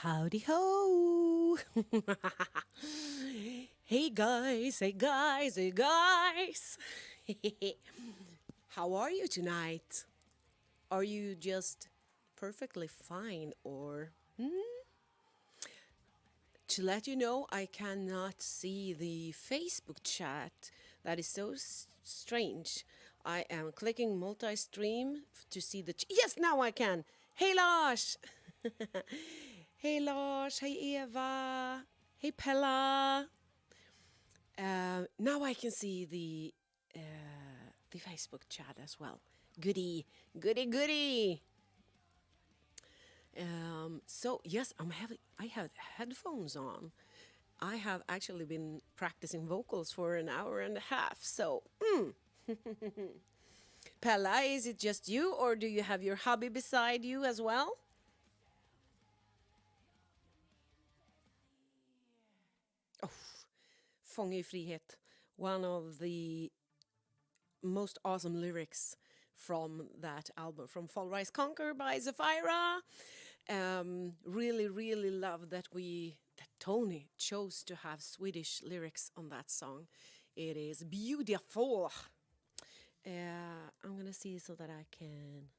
Howdy ho! Hey guys, hey guys, hey guys! How are you tonight? Are you just perfectly fine or to let you know I cannot see the Facebook chat. That is so strange. I am clicking multi-stream to see the yes, now I can. Hey Lars! Hey Lars, hey Eva, hey Pella. Now I can see the Facebook chat as well. Goody, goody, goody. So yes, I have headphones on. I have actually been practicing vocals for an hour and a half. So, Pella, is it just you, or do you have your hubby beside you as well? Oh, Fånge i frihet. One of the most awesome lyrics from that album, from Fall Rise Conquer by Zafira. Really, really love that that Tony chose to have Swedish lyrics on that song. It is beautiful. I'm gonna see so that I can.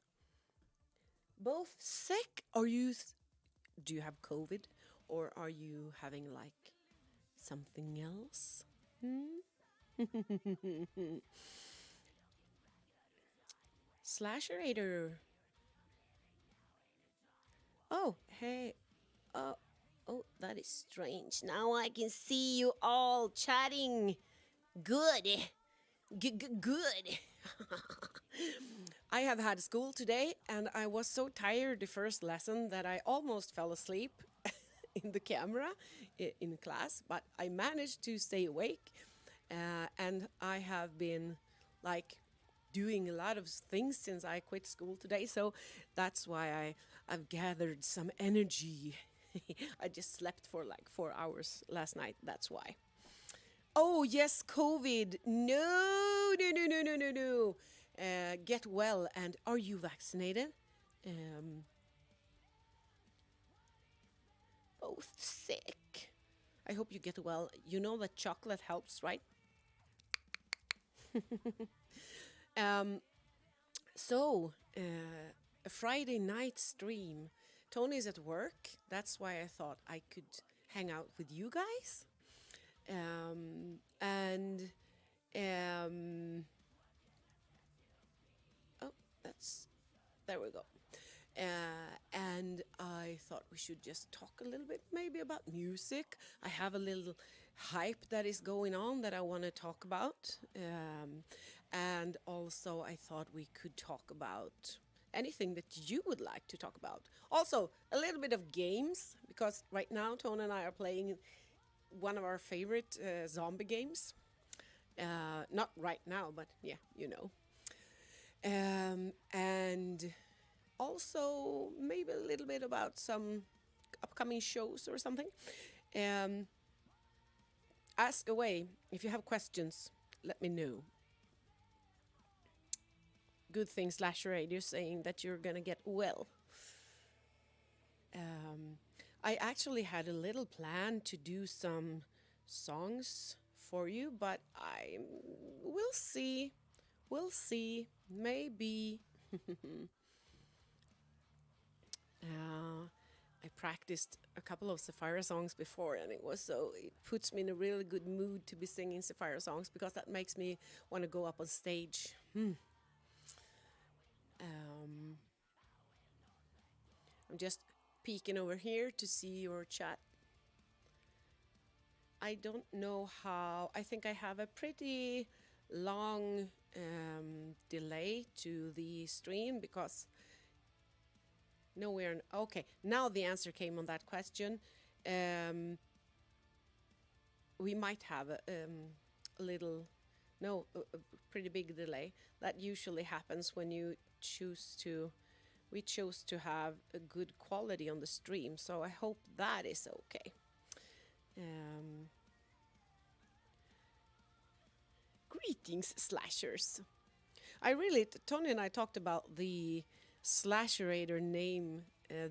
Both sick? Do you have COVID, or are you having like something else? Slasherator. Oh, hey. Oh, oh, that is strange. Now I can see you all chatting. Good. Good. I have had school today and I was so tired the first lesson that I almost fell asleep in the camera in class, but I managed to stay awake. And I have been like doing a lot of things since I quit school today, so that's why I've gathered some energy. I just slept for like 4 hours last night. That's why. Oh yes, COVID. No, no, no, no, no, no, no. Get well. And are you vaccinated? Um, Both sick. I hope you get well. You know that chocolate helps, right? Um, a Friday night stream. Tony's at work. That's why I thought I could hang out with you guys. And oh, there we go. And I thought we should just talk a little bit maybe about music. I have a little hype that is going on that I want to talk about. And also, I thought we could talk about anything that you would like to talk about. Also, a little bit of games, because right now, Tony and I are playing one of our favorite zombie games. Not right now, but yeah, you know. And also maybe a little bit about some upcoming shows or something. Um, Ask away. If you have questions, let me know. Good thing Slasher Radio saying that you're gonna get well. I actually had a little plan to do some songs for you, but we'll see. We'll see. Maybe. I practiced a couple of Sapphire songs before, and it puts me in a really good mood to be singing Sapphire songs because that makes me want to go up on stage. I'm just peeking over here to see your chat. I don't know how. I think I have a pretty long delay to the stream because no, we're okay. Now the answer came on that question. We might have a little, no, a pretty big delay. That usually happens when we chose to have a good quality on the stream. So I hope that is okay. Greetings, slashers. Tony and I talked about the Slasherator name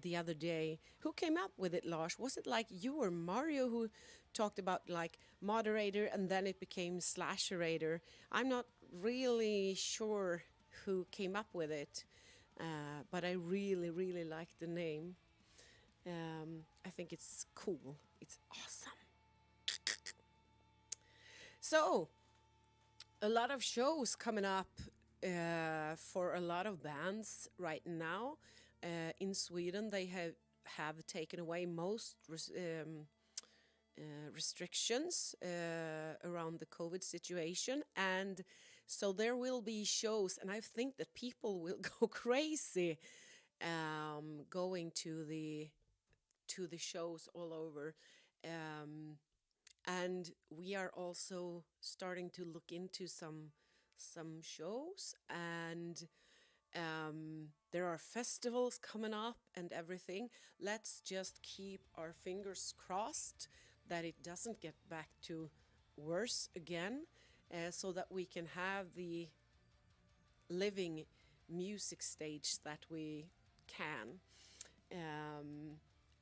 the other day. Who came up with it, Lars? Was it like you or Mario who talked about like moderator and then it became slasherator? I'm not really sure who came up with it, but I really, really like the name. I think it's cool. It's awesome. So, a lot of shows coming up for a lot of bands right now. In Sweden, they have taken away most restrictions around the COVID situation, and so there will be shows, and I think that people will go crazy going to the shows all over. And we are also starting to look into some shows, and there are festivals coming up and everything. Let's just keep our fingers crossed that it doesn't get back to worse again, so that we can have the living music stage that we can.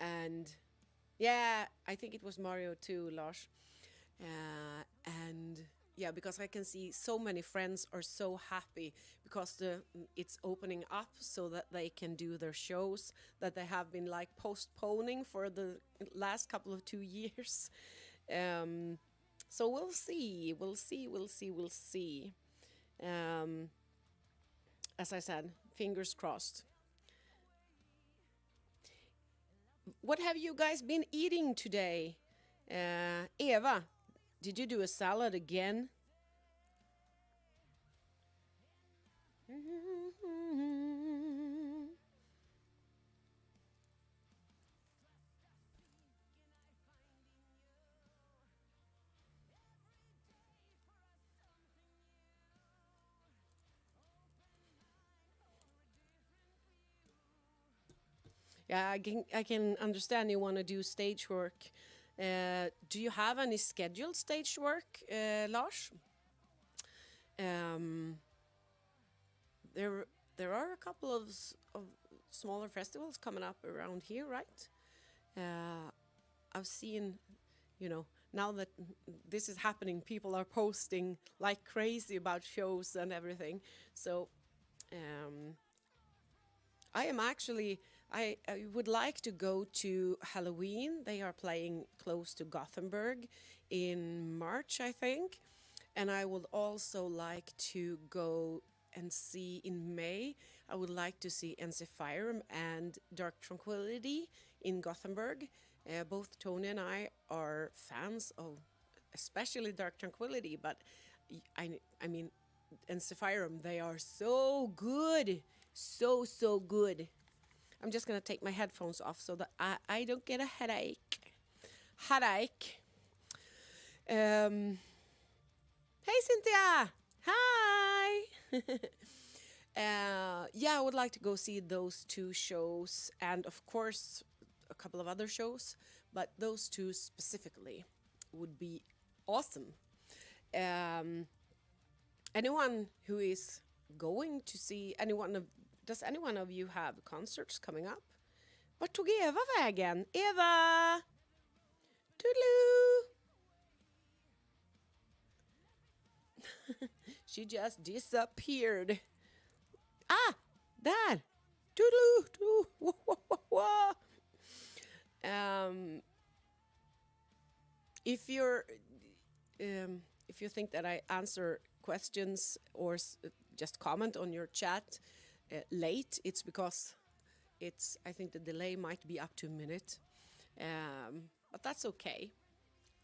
And yeah, I think it was Mario too, Lars. And yeah, because I can see so many friends are so happy because it's opening up so that they can do their shows that they have been like postponing for the last couple of 2 years. So we'll see, we'll see, we'll see, we'll see. As I said, fingers crossed. What have you guys been eating today? Eva, did you do a salad again? Yeah, I can understand you want to do stage work. Do you have any scheduled stage work, Lars? Um, there are a couple of smaller festivals coming up around here, right? Uh, I've seen, now that this is happening, people are posting like crazy about shows and everything. So um, I am actually, I would like to go to Halloween. They are playing close to Gothenburg in March, I think. And I would also like to go and see in May. I would like to see Ensifirum and Dark Tranquility in Gothenburg. Both Tony and I are fans of especially Dark Tranquility, but I mean, Ensifirum, they are so good. So, so good. I'm just going to take my headphones off so that I don't get a headache. Headache. Hey, Cynthia. Hi. Yeah, I would like to go see those two shows and, of course, a couple of other shows, but those two specifically would be awesome. Anyone who is going to see does anyone of you have concerts coming up? Vart tog Eva vägen? Eva! Toodaloo! She just disappeared. Ah! Där! Toodaloo! Toodaloo! Wah, wah, wah, wah. If you think that I answer questions or just comment on your chat late, it's because I think the delay might be up to a minute, but that's okay.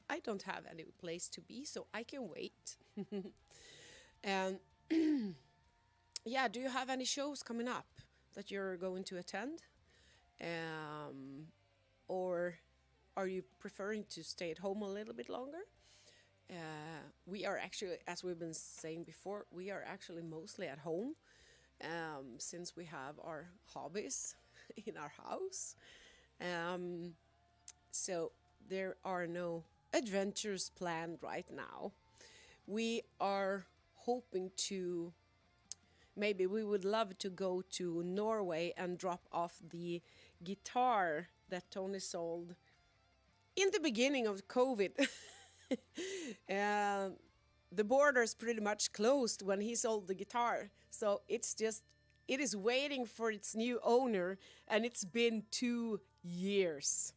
I don't have any place to be, so I can wait. And yeah, do you have any shows coming up that you're going to attend, or are you preferring to stay at home a little bit longer? We are actually, as we've been saying before, we are actually mostly at home, since we have our hobbies in our house. So there are no adventures planned right now. We are hoping to, maybe we would love to go to Norway and drop off the guitar that Tony sold in the beginning of COVID. uh, the borders pretty much closed when he sold the guitar. So it is waiting for its new owner, and it's been 2 years.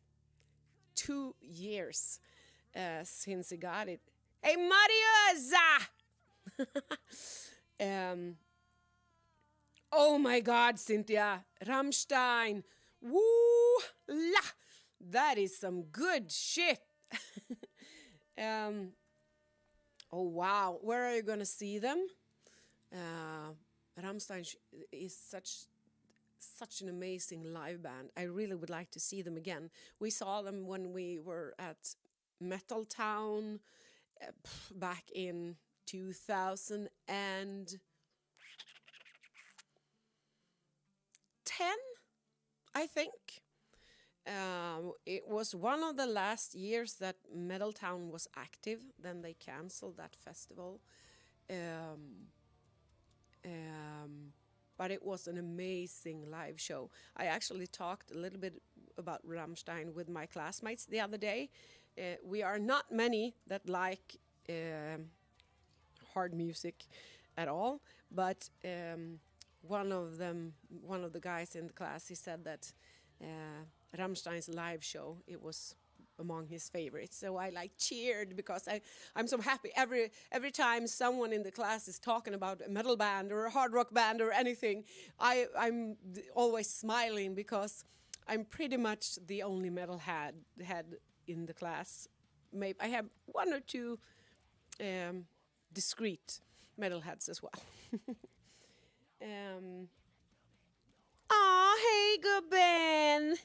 2 years since he got it. Hey, Marius! um, oh my God, Cynthia. Rammstein. Woo! La! That is some good shit. Oh, wow. Where are you going to see them? Rammstein is such an amazing live band. I really would like to see them again. We saw them when we were at Metal Town back in 2010, I think. It was one of the last years that Metal Town was active. Then they canceled that festival. But it was an amazing live show. I actually talked a little bit about Rammstein with my classmates the other day. We are not many that like hard music at all, but one of the guys in the class, he said that Rammstein's live show, it was among his favorites. So I cheered because I'm so happy every time someone in the class is talking about a metal band or a hard rock band or anything. I'm always smiling because I'm pretty much the only metalhead in the class. Maybe I have one or two discreet metalheads as well. Hej gubben!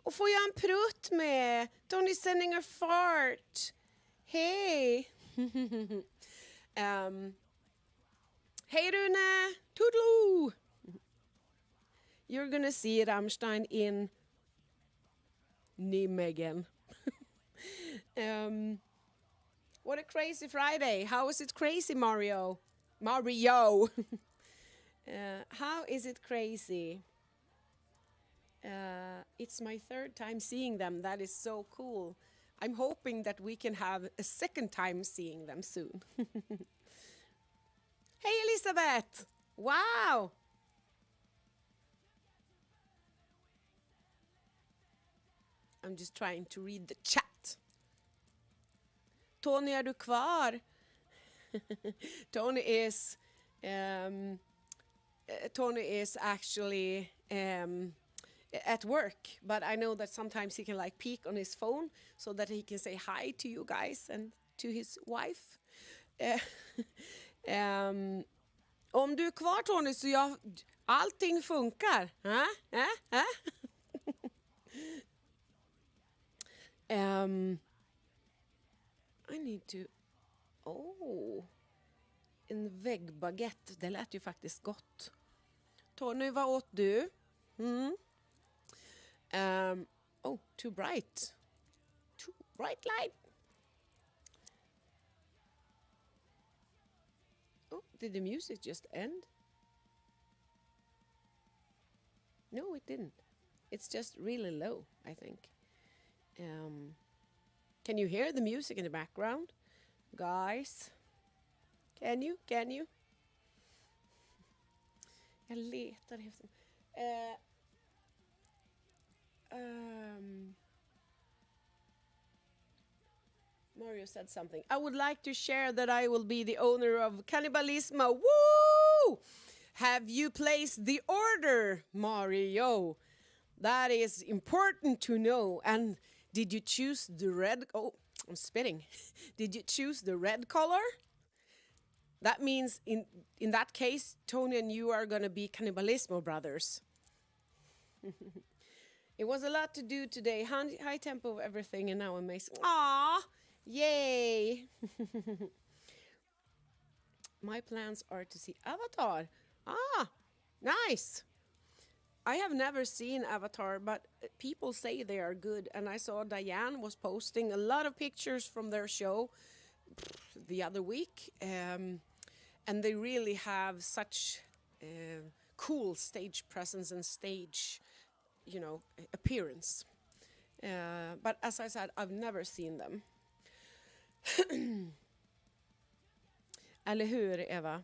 Och får jag en prutt med? Tony sending a fart. Hej! Hej Rune! Toodaloo! You're gonna see Rammstein in Nijmegen. What a crazy Friday. How is it crazy, Mario? Mario! How is it crazy? It's my third time seeing them. That is so cool. I'm hoping that we can have a second time seeing them soon. Hey, Elisabeth! Wow! I'm just trying to read the chat. Tony, är du kvar? Tony is actually at work, but I know that sometimes he can peek on his phone so that he can say hi to you guys and to his wife. Om du är kvar, Tony, så allting funkar. I need to... en väggbaguette. Det lät ju faktiskt gott. Tony, vad åt du? Too bright. Too bright light. Oh, did the music just end? No, it didn't. It's just really low, I think. Can you hear the music in the background? Guys? Can you? Jag letar efter... Mario said something. I would like to share that I will be the owner of Cannibalismo. Woo! Have you placed the order, Mario? That is important to know. And did you choose the red... Oh, I'm spitting. Did you choose the red color? That means in that case, Tony and you are going to be Cannibalismo brothers. It was a lot to do today. High tempo of everything and now amazing. Aww! Yay! My plans are to see Avatar. Nice! I have never seen Avatar, but people say they are good. And I saw Diane was posting a lot of pictures from their show the other week. And they really have such cool stage presence and stage appearance. But as I said, I've never seen them. Eller hur, Eva?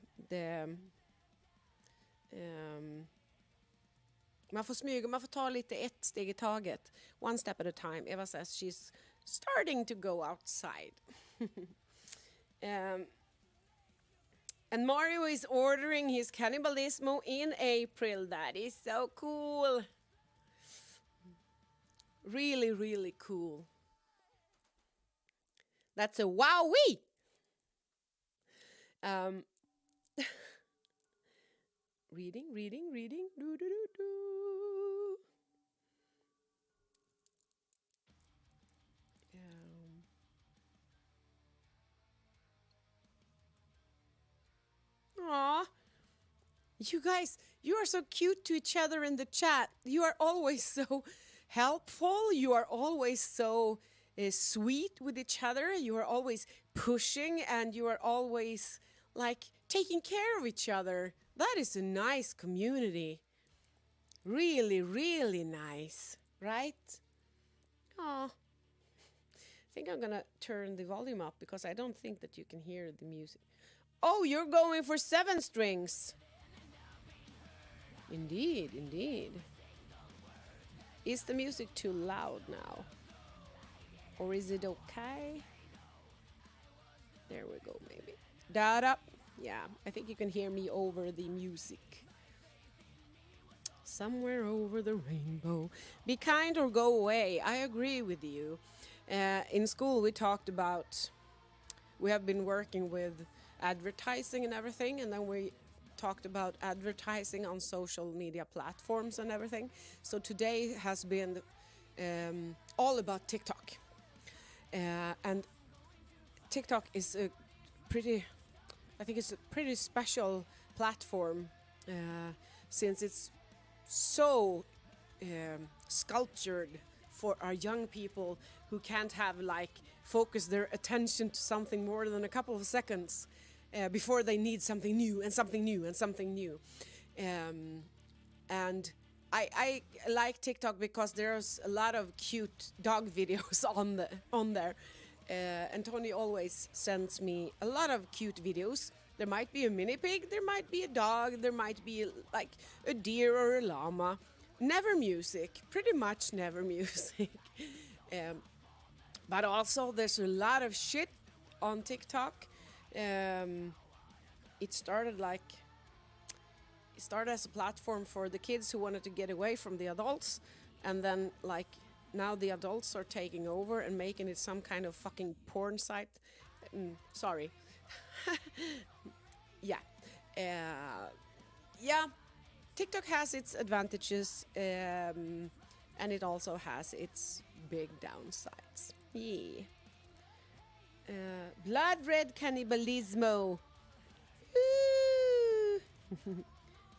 Man får smyga, man får ta lite ett steg i taget. One step at a time. Eva says she's starting to go outside. And Mario is ordering his Cannibalismo in April. That is so cool. Really, really cool. That's a wowee! Reading. Do. Aw. You guys, you are so cute to each other in the chat. You are always so helpful. You are always so sweet with each other. You are always pushing and you are always like taking care of each other. That is a nice community. Really, really nice, right? Oh, I think I'm gonna turn the volume up because I don't think that you can hear the music. Oh, you're going for 7 strings. Indeed. Is the music too loud now? Or is it okay? There we go, maybe. Da-da. Yeah, I think you can hear me over the music. Somewhere over the rainbow. Be kind or go away. I agree with you. In school, we talked about... We have been working with advertising and everything, and then we talked about advertising on social media platforms and everything. So today has been all about TikTok. And TikTok is a pretty special platform since it's so sculptured for our young people who can't have focus their attention to something more than a couple of seconds before they need something new. And I like TikTok because there's a lot of cute dog videos on there. And Tony always sends me a lot of cute videos. There might be a mini pig, there might be a dog, there might be like a deer or a llama. Never music, pretty much never music. But also there's a lot of shit on TikTok. It started as a platform for the kids who wanted to get away from the adults, and then now the adults are taking over and making it some kind of fucking porn site. Sorry. Yeah. TikTok has its advantages, and it also has its big downsides. Yeah. Blood red cannibalismo.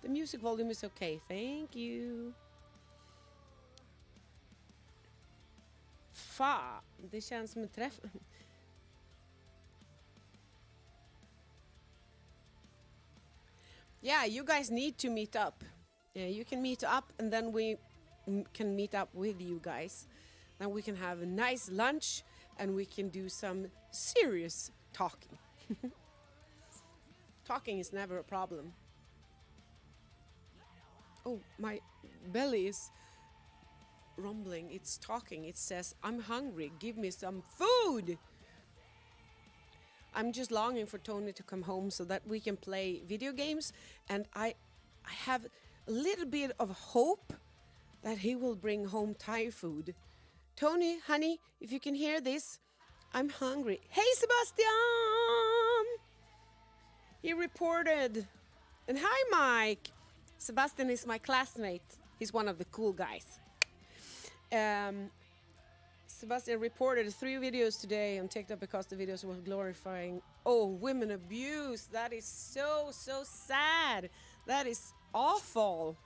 The music volume is okay. Thank you. Det känns som en träff. Yeah, you guys need to meet up. You can meet up and then we can meet up with you guys. Then we can have a nice lunch and we can do some serious talking. Talking is never a problem. Oh, my belly is rumbling. It's talking. It says, I'm hungry. Give me some food. I'm just longing for Tony to come home so that we can play video games. And I have a little bit of hope that he will bring home Thai food. Tony, honey, if you can hear this, I'm hungry. Hey, Sebastian! He reported. And hi, Mike. Sebastian is my classmate. He's one of the cool guys. Sebastian reported 3 videos today on TikTok because the videos were glorifying women abuse. That is so sad. That is awful.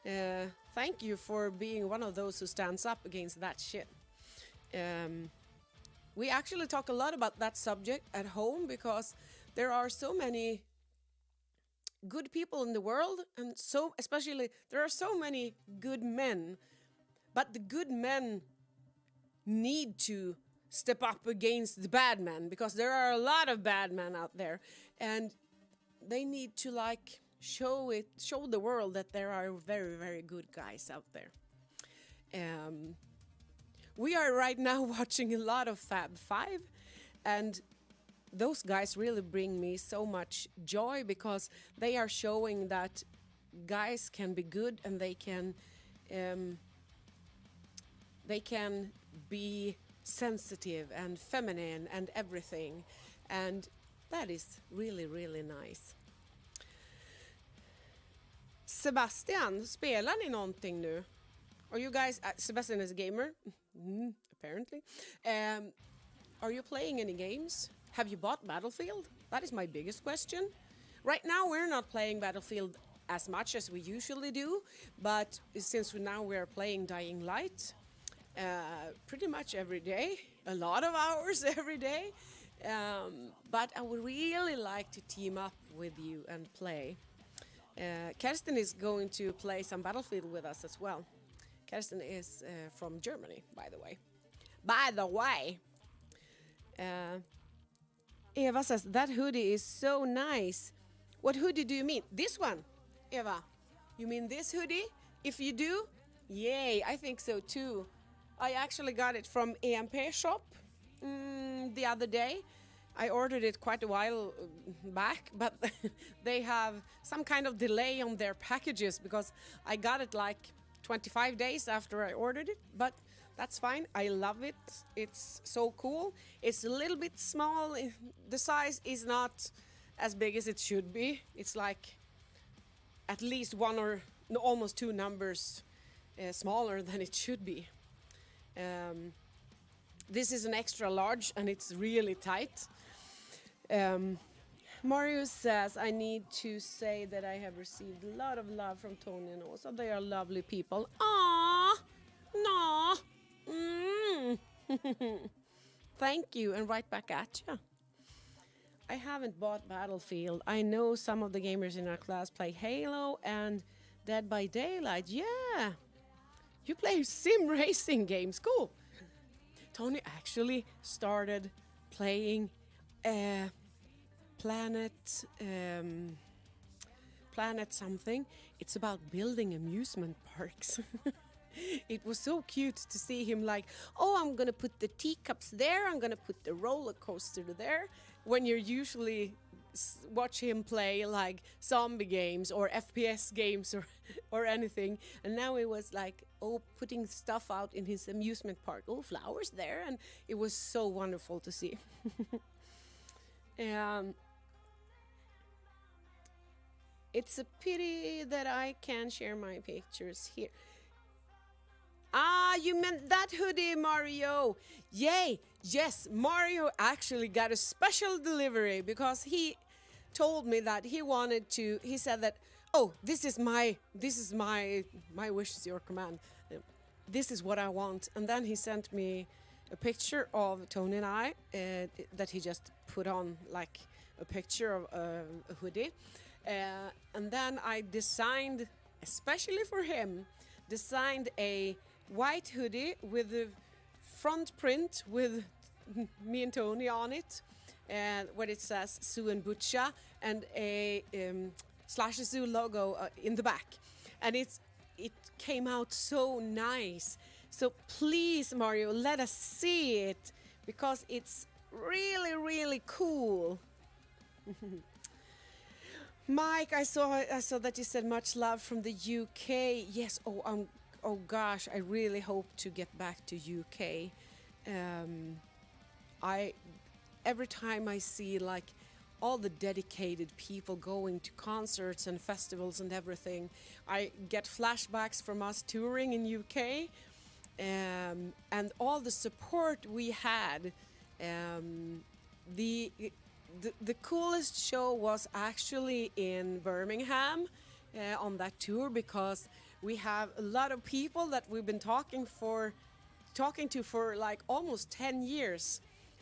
Thank you for being one of those who stands up against that shit. We actually talk a lot about that subject at home because there are so many good people in the world, and especially there are so many good men but the good men need to step up against the bad men, because there are a lot of bad men out there, and they need to like show the world that there are very, very good guys out there. We are right now watching a lot of Fab Five, and those guys really bring me so much joy, because they are showing that guys can be good, and they can be sensitive and feminine and everything, and that is really, really nice. Sebastian, spelar ni någonting nu? Are you guys... Sebastian is a gamer, apparently. Are you playing any games? Have you bought Battlefield? That is my biggest question. Right now we're not playing Battlefield as much as we usually do, but since we're playing Dying Light pretty much every day, a lot of hours every day, but I would really like to team up with you and play. Kirsten is going to play some Battlefield with us as well. Kirsten is from Germany, by the way. Eva says, that hoodie is so nice. What hoodie do you mean? This one, Eva. You mean this hoodie? If you do, yay, I think so too. I actually got it from EMP shop the other day. I ordered it quite a while back, but they have some kind of delay on their packages, because I got it like 25 days after I ordered it, but that's fine. I love it. It's so cool. It's a little bit small. The size is not as big as it should be. It's like at least one or almost two numbers smaller than it should be. This is an extra large, and it's really tight. Mario says, I need to say that I have received a lot of love from Tony and Åsa. They are lovely people. Aww! No! Thank you, and right back at you. I haven't bought Battlefield. I know some of the gamers in our class play Halo and Dead by Daylight. Yeah! You play sim racing games. Cool! Tony actually started playing Planet something. It's about building amusement parks. It was so cute to see him like, oh, I'm gonna put the teacups there, I'm gonna put the roller coaster there, when you usually watch him play like zombie games or FPS games or anything. And now it was like, oh, putting stuff out in his amusement park. Oh, flowers there, and it was so wonderful to see. It's a pity that I can't share my pictures here. Ah, you meant that hoodie, Mario. Yay. Yes, Mario actually got a special delivery, because he told me that he said that, oh, this is my wish is your command. This is what I want. And then he sent me a picture of Tony and I that he just put on like a picture of a hoodie. And then I designed, especially for him, a white hoodie with the front print with me and Tony on it, and what it says Sue and Butcha, and a Slash Zoo logo in the back. And it came out so nice. So please, Mario, let us see it, because it's really, really cool. Mike, I saw that you said much love from the UK. Yes, oh gosh, I really hope to get back to UK. Every time I see like all the dedicated people going to concerts and festivals and everything, I get flashbacks from us touring in UK, and all the support we had. The coolest show was actually in Birmingham on that tour, because we have a lot of people that we've been talking to for like almost 10 years.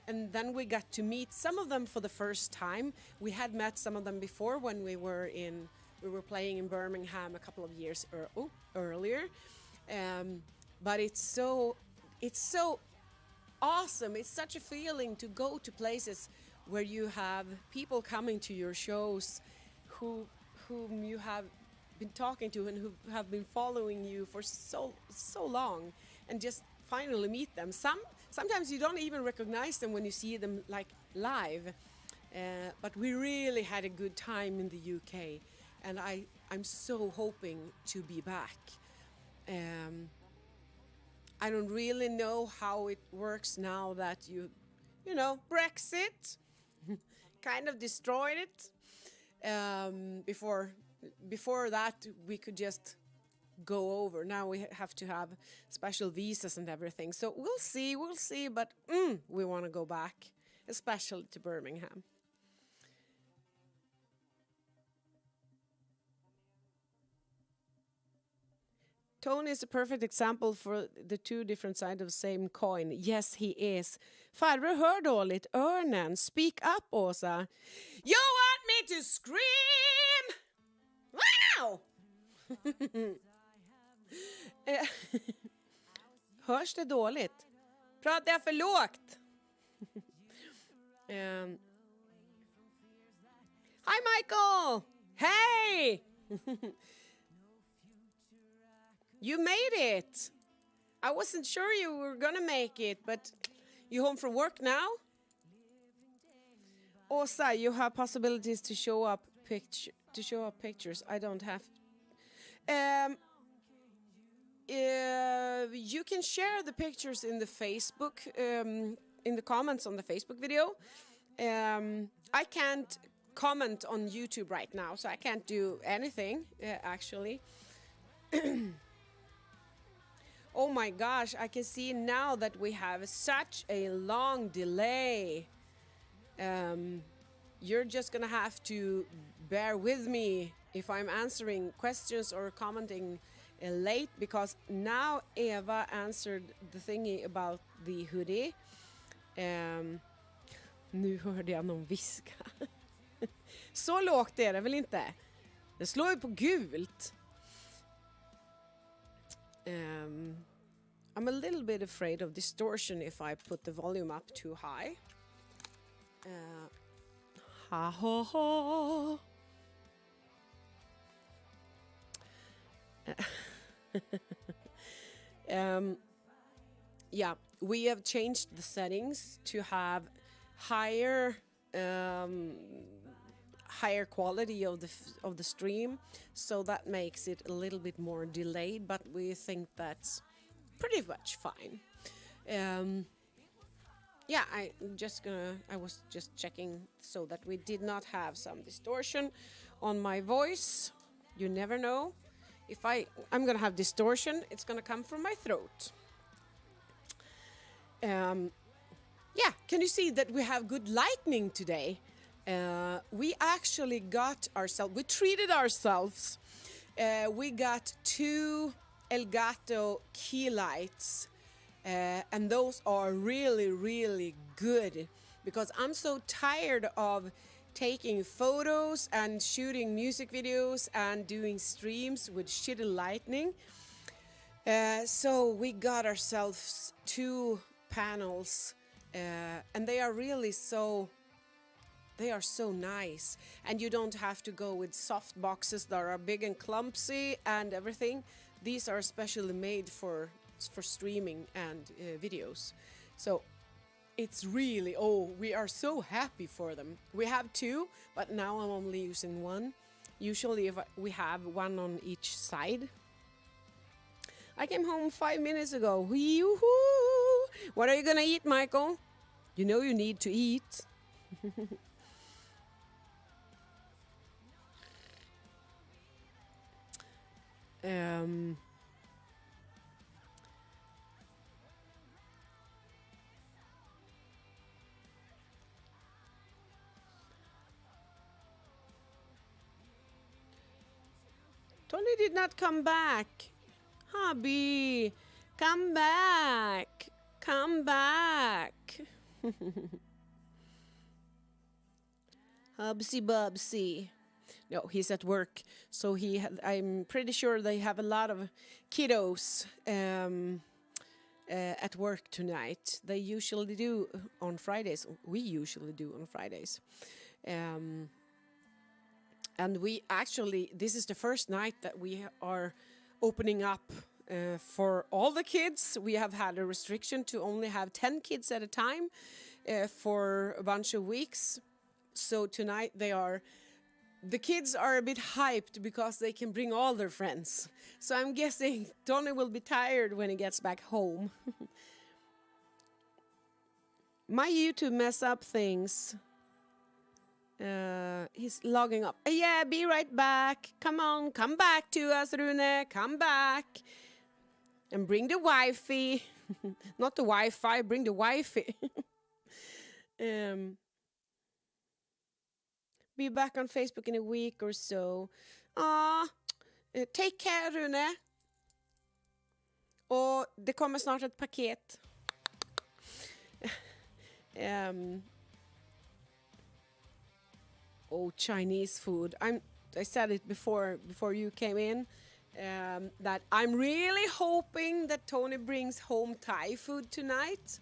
And then we got to meet some of them for the first time. We had met some of them before when we were playing in Birmingham a couple of years earlier. but it's so awesome. It's such a feeling to go to places where you have people coming to your shows who whom you have been talking to and who have been following you for so long, and just finally meet them. Sometimes you don't even recognize them when you see them like live. But we really had a good time in the UK, and I'm so hoping to be back. I don't really know how it works now that you know, Brexit kind of destroyed it. Before that, we could just go over. Now we have to have special visas and everything. So we'll see. But we want to go back, especially to Birmingham. Tony is a perfect example for the two different sides of the same coin. Yes, he is. Farbror hör dåligt. Örnen. Speak up, Åsa. You want me to scream? Wow! Hörs det dåligt? Pratar jag för lågt? Hi, Michael! Hey! You made it! I wasn't sure you were gonna make it, but you home from work now? Åsa, you have possibilities to show up pictures. I don't have. You can share the pictures in the Facebook, in the comments on the Facebook video. I can't comment on YouTube right now, so I can't do anything, actually. Oh my gosh, I can see now that we have such a long delay. You're just gonna have to bear with me if I'm answering questions or commenting late, because now Eva answered the thingy about the hoodie. Nu hörde jag någon viska. Så lågt är det väl inte? Det slår ju på gult. I'm a little bit afraid of distortion if I put the volume up too high. Ha ha ha. Yeah, we have changed the settings to have higher higher quality of the stream, so that makes it a little bit more delayed, but we think that's pretty much fine. Yeah, I was just checking so that we did not have some distortion on my voice. You never know. If I'm gonna have distortion, it's gonna come from my throat. Yeah, can you see that we have good lightning today? We actually we treated ourselves. We got 2 Elgato key lights, and those are really, really good, because I'm so tired of taking photos and shooting music videos and doing streams with shitty lightning. So we got ourselves 2 panels, and they are so nice, and you don't have to go with soft boxes that are big and clumsy and everything. These are specially made for streaming and videos. So it's really, we are so happy for them. We have 2, but now I'm only using 1. Usually if we have 1 on each side. I came home 5 minutes ago. Wee-hoo! What are you gonna eat, Michael? You know you need to eat. Tony did not come back. Hubby, come back. Come back. Hubsy Bubsy. No, he's at work. So I'm pretty sure they have a lot of kiddos. at work tonight. They usually do on Fridays. We usually do on Fridays. And we actually, this is the first night that we are opening up for all the kids. We have had a restriction to only have 10 kids at a time for a bunch of weeks. So tonight the kids are a bit hyped because they can bring all their friends. So I'm guessing Tony will be tired when he gets back home. My YouTube mess up things. He's logging up. Yeah, be right back. Come on, come back to us, Rune. Come back. And bring the Wi-Fi. Not the Wi-Fi, bring the Wi-Fi. Be back on Facebook in a week or so. Take care, Rune. Och det kommer snart ett paket. Chinese food. I said it before you came in, that I'm really hoping that Tony brings home Thai food tonight.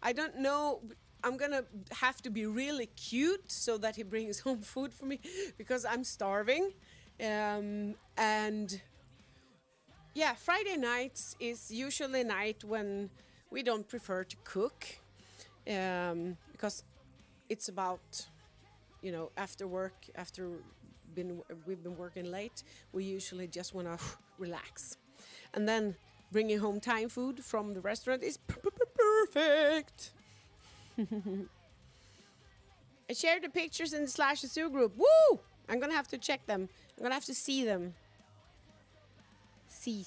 I don't know. I'm gonna have to be really cute so that he brings home food for me because I'm starving. And yeah, Friday nights is usually a night when we don't prefer to cook, because it's about, after work, we've been working late, we usually just want to relax. And then bringing home Thai food from the restaurant is perfect. I shared the pictures in the /Zoo group. Woo! I'm gonna have to check them. I'm gonna have to see them. See.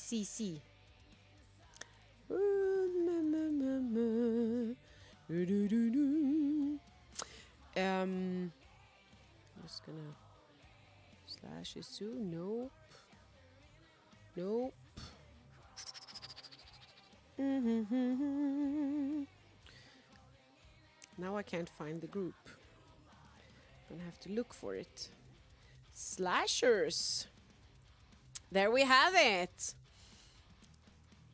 I'm just gonna /Zoo. Nope. Now I can't find the group. I'm gonna have to look for it. Slashers. There we have it.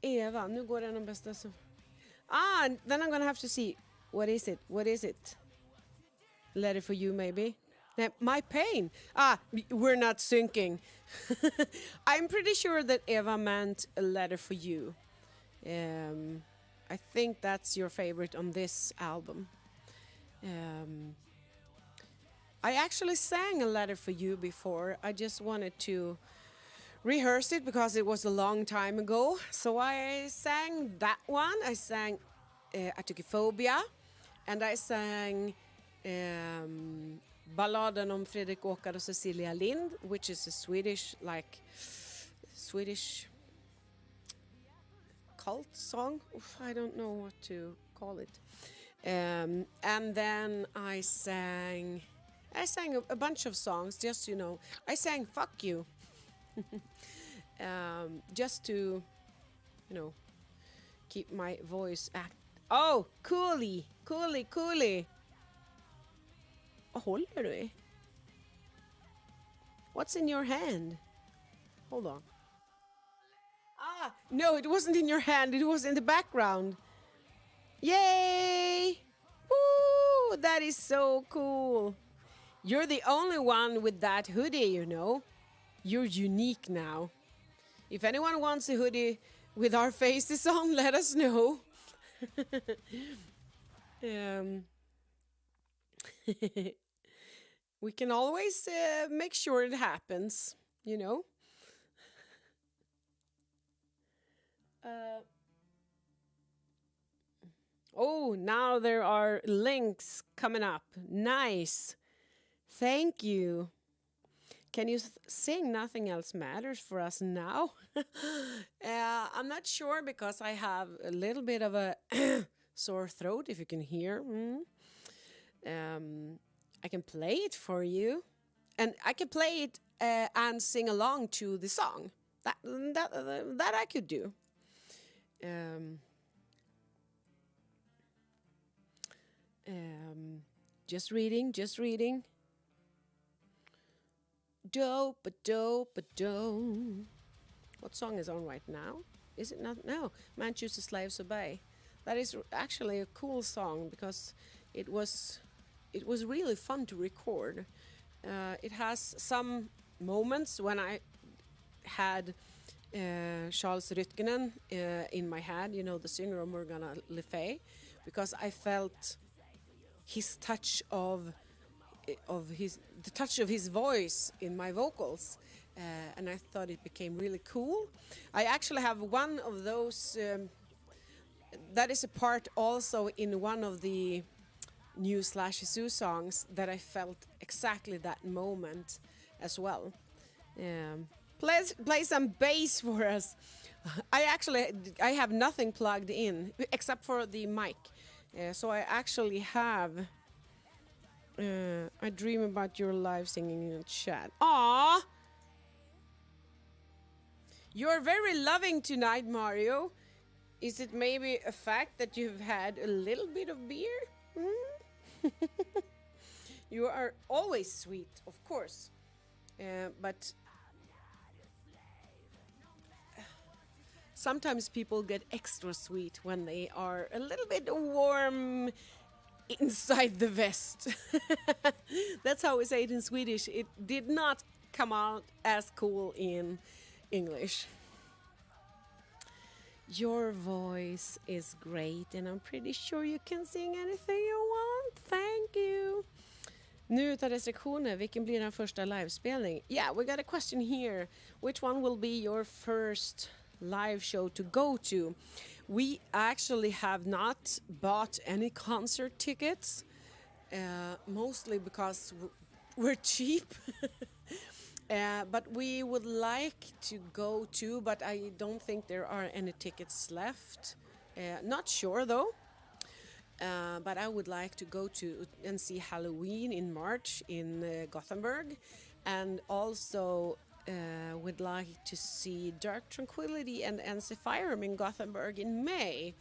Eva, nu går den de bästa som... then I'm gonna have to see. What is it? Letter for you, maybe? My pain. We're not syncing. I'm pretty sure that Eva meant a letter for you. I think that's your favorite on this album. I actually sang a letter for you before. I just wanted to rehearse it because it was a long time ago. So I sang that one. I sang Atokophobia. And I sang Balladen om Fredrik Åkare och Cecilia Lind, which is a Swedish cult song. I don't know what to call it. And then I sang a bunch of songs, just, I sang Fuck You. Just to, keep my voice Oh, coolie. Vad håller du i? What's in your hand? Hold on. No, it wasn't in your hand. It was in the background. Yay! Woo! That is so cool. You're the only one with that hoodie, You're unique now. If anyone wants a hoodie with our faces on, let us know. We can always make sure it happens, now there are links coming up. Nice. Thank you. Can you sing Nothing Else Matters for us now? I'm not sure because I have a little bit of a sore throat, if you can hear. I can play it for you. And I can play it and sing along to the song. That I could do. Just reading. Dope. What song is on right now? Is it not? No. Man chooses slaves obey. That is actually a cool song because it was it was really fun to record. It has some moments when I had Charles Rytkinen in my head, you know, the singer of Morgana Le Fay, because I felt his touch of his the touch of his voice in my vocals, and I thought it became really cool. I actually have one of those. That is a part also in one of the new Slash Zoo songs that I felt exactly that moment as well. Play some bass for us. I have nothing plugged in except for the mic, so I actually have. I dream about your live singing in the chat. Aww! You're very loving tonight, Mario. Is it maybe a fact that you've had a little bit of beer? Hmm? You are always sweet, of course. But sometimes people get extra sweet when they are a little bit warm inside the vest. That's how we say it in Swedish. It did not come out as cool in English. Your voice is great and I'm pretty sure you can sing anything you want. Thank you. Nu utan restriktioner, vilken blir den första livespelning? Yeah, we got a question here. Which one will be your first live show to go to? We actually have not bought any concert tickets, mostly because we're cheap. But we would like to go to, but I don't think there are any tickets left. Not sure though. But I would like to go to and see Halloween in March in Gothenburg, and also would like to see Dark Tranquillity and Ensifirum in Gothenburg in May.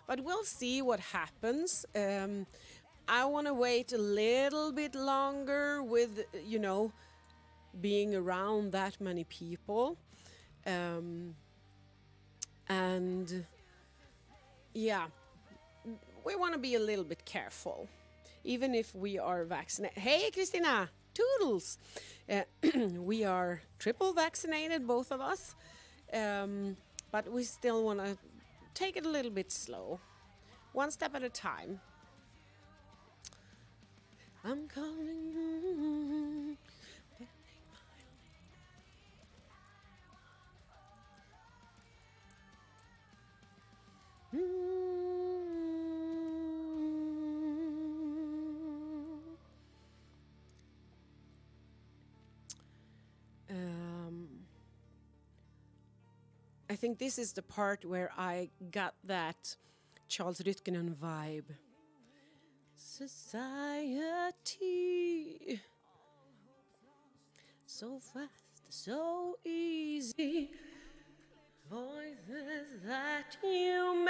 But we'll see what happens. I want to wait a little bit longer with, you know, being around that many people. And yeah, we want to be a little bit careful, even if we are vaccinated. Hey, Christina, toodles. We are triple vaccinated, both of us. But we still want to take it a little bit slow, one step at a time. I'm calling. I think this is the part where I got that Charles Rytkinen vibe. Society, so fast, so easy. Voices that you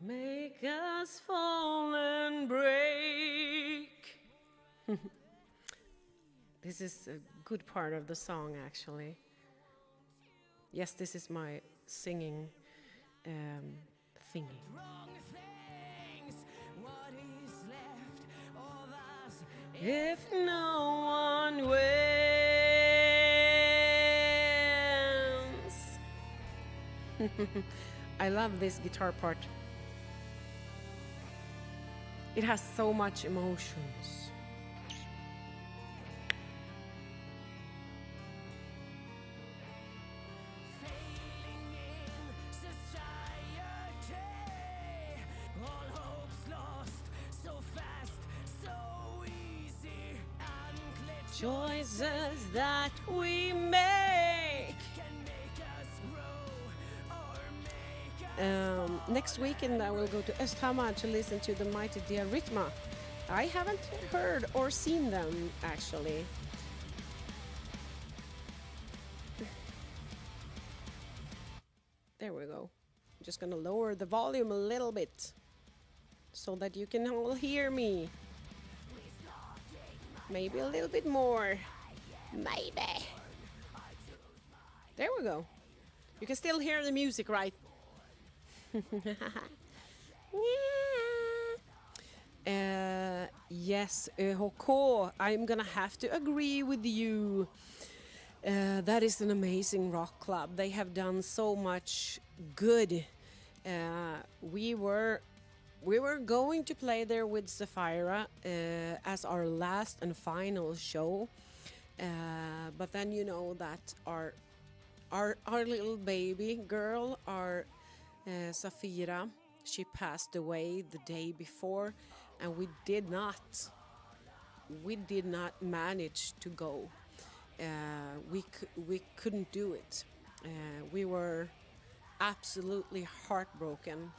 make us fall and break. This is a good part of the song, actually. Yes, this is my singing thingy. If no one wins. I love this guitar part. It has so much emotions. Choices that we make. Next weekend I will go to Östhammar to listen to the mighty Diarrhythma. I haven't heard or seen them actually. There we go. I'm just gonna lower the volume a little bit so that you can all hear me. Maybe a little bit more. Maybe. There we go. You can still hear the music, right? Yes, ÖHK, I'm gonna have to agree with you. That is an amazing rock club. They have done so much good. We were going to play there with Zafira as our last and final show, but then you know that our little baby girl, our Safira, she passed away the day before, and we did not manage to go. We couldn't do it. We were absolutely heartbroken.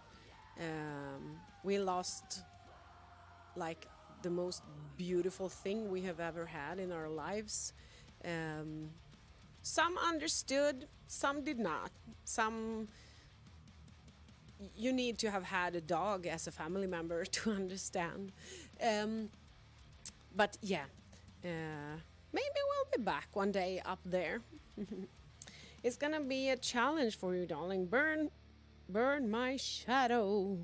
We lost like the most beautiful thing we have ever had in our lives. Some understood, some did not. Some you need to have had a dog as a family member to understand. But yeah, maybe we'll be back one day up there. It's gonna be a challenge for you, darling. Burn my shadow.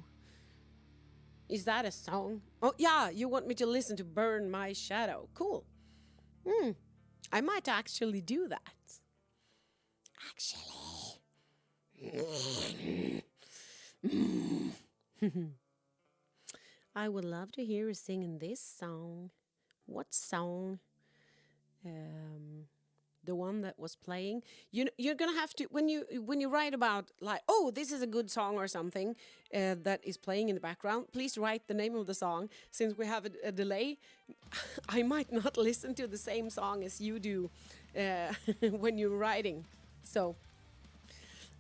Is that a song? Oh yeah, you want me to listen to Burn My Shadow. Cool. I might actually do that. Actually. I would love to hear you singing this song. What song? The one that was playing. You're gonna have to when you write about like, oh, this is a good song or something that is playing in the background. Please write the name of the song. Since we have a delay, I might not listen to the same song as you do when you're writing. So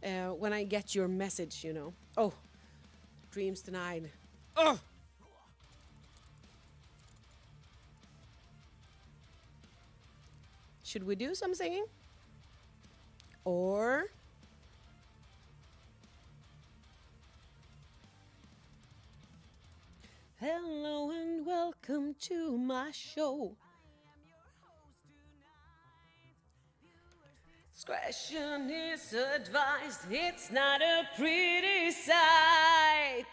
when I get your message, you know. Oh, dreams denied. Oh. Should we do some singing? Or hello and welcome to my show. Discretion is advised, it's not a pretty sight.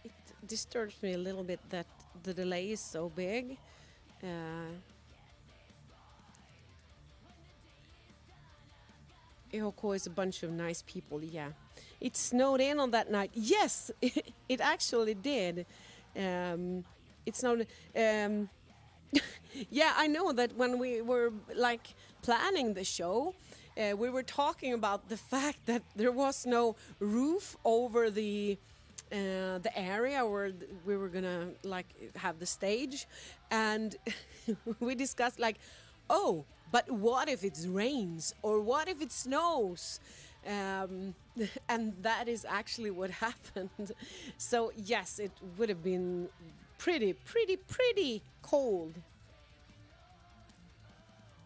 It disturbs me a little bit that the delay is so big. EHK is a bunch of nice people, yeah. It snowed in on that night. Yes, it actually did. It snowed. Yeah, I know that when we were like planning the show, we were talking about the fact that there was no roof over the area where we were gonna like have the stage, and we discussed like, oh, but what if it rains or what if it snows? And that is actually what happened. So yes, it would have been pretty cold.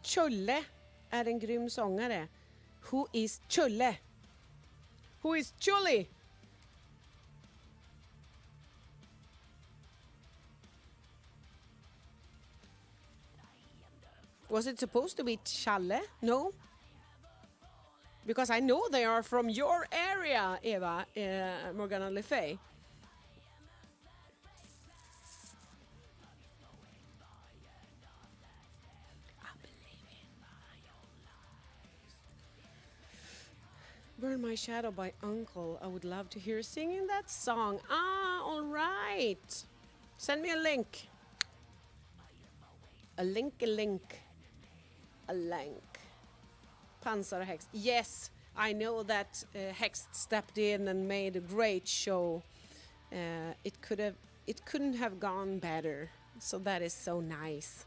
Chulle är en grym sångare. Who is Chulle? Who is Chully? Was it supposed to be Challe? No? Because I know they are from your area, Eva, Morgana Le Fay. Burn My Shadow by Uncle. I would love to hear singing that song. Ah, all right. Send me a link. A link. Pansarhex. Yes, I know that Hex stepped in and made a great show. It couldn't have gone better. So that is so nice.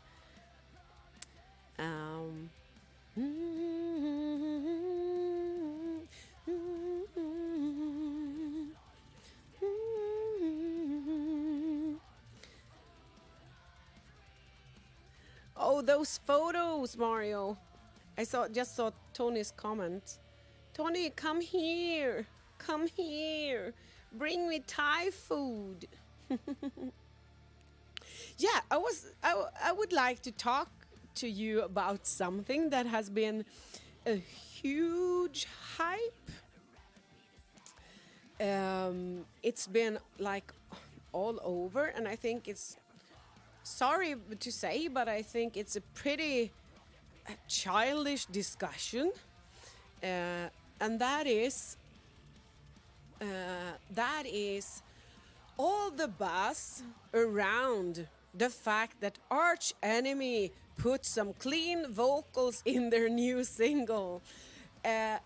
Oh, those photos, Mario. I just saw Tony's comment. Tony, come here. Come here. Bring me Thai food. Yeah, I would like to talk to you about something that has been a huge hype. It's been like all over, and I think it's sorry to say, but I think it's a pretty childish discussion, and that is all the buzz around the fact that Arch Enemy put some clean vocals in their new single. Uh,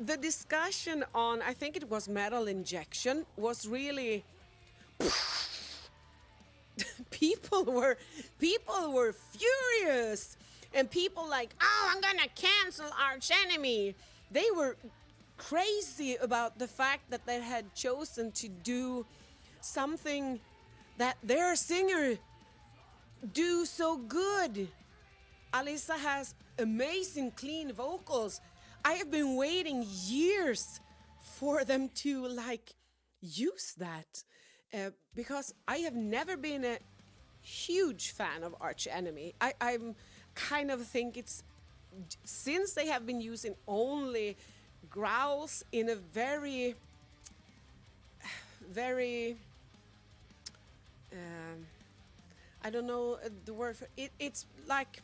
the discussion on, I think it was Metal Injection, was really people were furious, and people like, oh, I'm gonna cancel Arch Enemy. They were crazy about the fact that they had chosen to do something that their singer do so good. Alyssa has amazing clean vocals. I have been waiting years for them to like use that, because I have never been a huge fan of Arch Enemy. I'm kind of think it's since they have been using only growls in a very very I don't know the word for it. It's like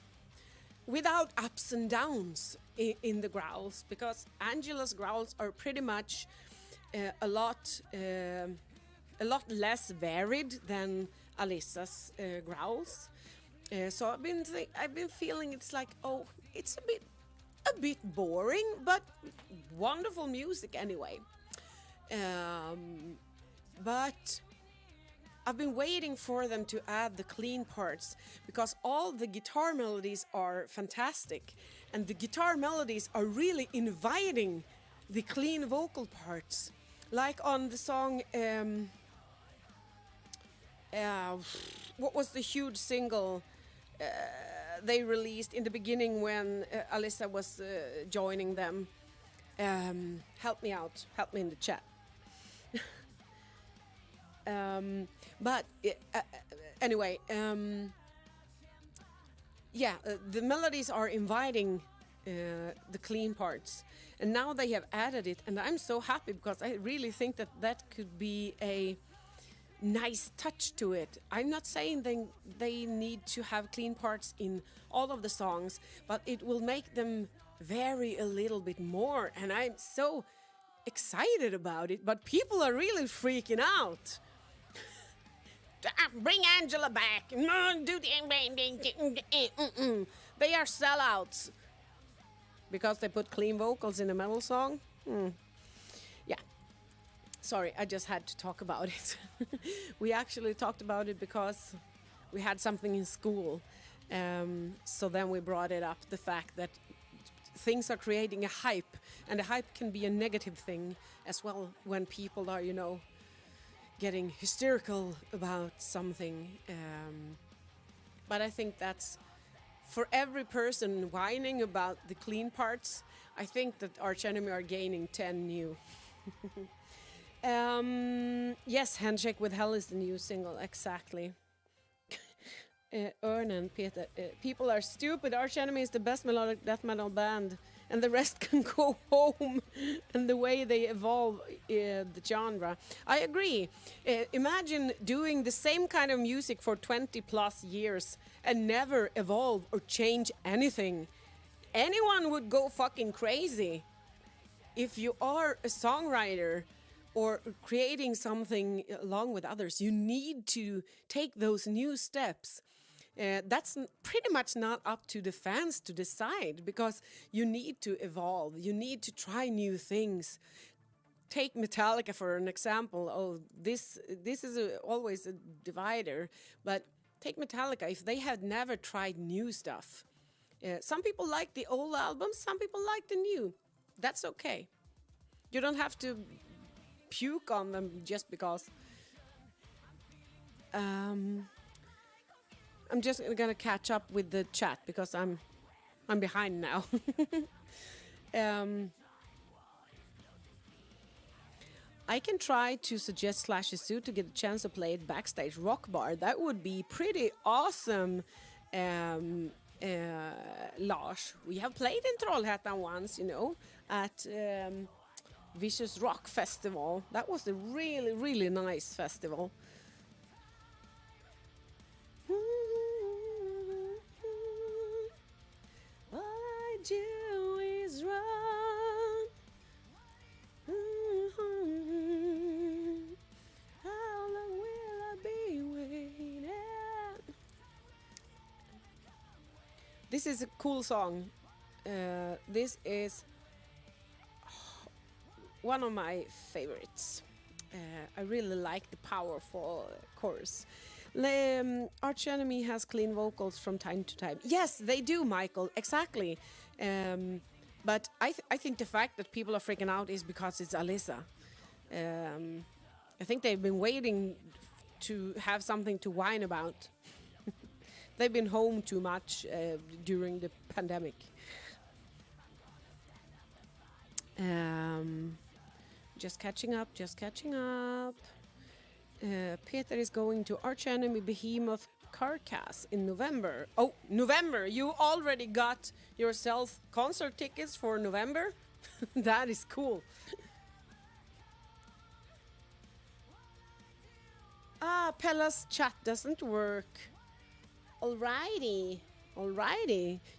without ups and downs in the growls, because Angela's growls are pretty much a lot less varied than Alyssa's growls. So I've been feeling it's like, oh, it's a bit boring, but wonderful music anyway. But I've been waiting for them to add the clean parts, because all the guitar melodies are fantastic, and the guitar melodies are really inviting the clean vocal parts. Like on the song, what was the huge single they released in the beginning when Alyssa was joining them? Help me out, help me in the chat. But anyway, the melodies are inviting the clean parts, and now they have added it, and I'm so happy, because I really think that that could be a nice touch to it. I'm not saying they need to have clean parts in all of the songs, but it will make them vary a little bit more, and I'm so excited about it. But people are really freaking out. Bring Angela back. They are sellouts because they put clean vocals in a metal song. Yeah. Sorry, I just had to talk about it. We actually talked about it because we had something in school. So then we brought it up, the fact that things are creating a hype, and a hype can be a negative thing as well when people are, getting hysterical about something. But I think that's for every person whining about the clean parts. I think that Arch Enemy are gaining 10 new. Yes, Handshake with Hell is the new single, exactly. Örnen, Peter, people are stupid. Arch Enemy is the best melodic death metal band, and the rest can go home. And the way they evolve the genre, I agree. Imagine doing the same kind of music for 20 plus years and never evolve or change anything. Anyone would go fucking crazy. If you are a songwriter or creating something along with others, you need to take those new steps. That's pretty much not up to the fans to decide, because you need to evolve. You need to try new things. Take Metallica for an example. Oh, this is always a divider. But take Metallica. If they had never tried new stuff, some people like the old albums, some people like the new. That's okay. You don't have to puke on them just because. I'm just gonna catch up with the chat because I'm behind now. I can try to suggest Slash Zoo to get a chance to play it backstage rock bar. That would be pretty awesome, Lars. We have played in Trollhättan once, at Vicious Rock Festival. That was a really, really nice festival. All I do is run. How long will I be waiting? This is a cool song. This is one of my favorites. I really like the powerful chorus. Arch Enemy has clean vocals from time to time. Yes, they do, Michael. Exactly. But I think the fact that people are freaking out is because it's Alyssa. I think they've been waiting to have something to whine about. They've been home too much during the pandemic. Just catching up. Peter is going to Arch Enemy Behemoth Carcass in November. Oh, November! You already got yourself concert tickets for November? That is cool. Pella's chat doesn't work. Alrighty.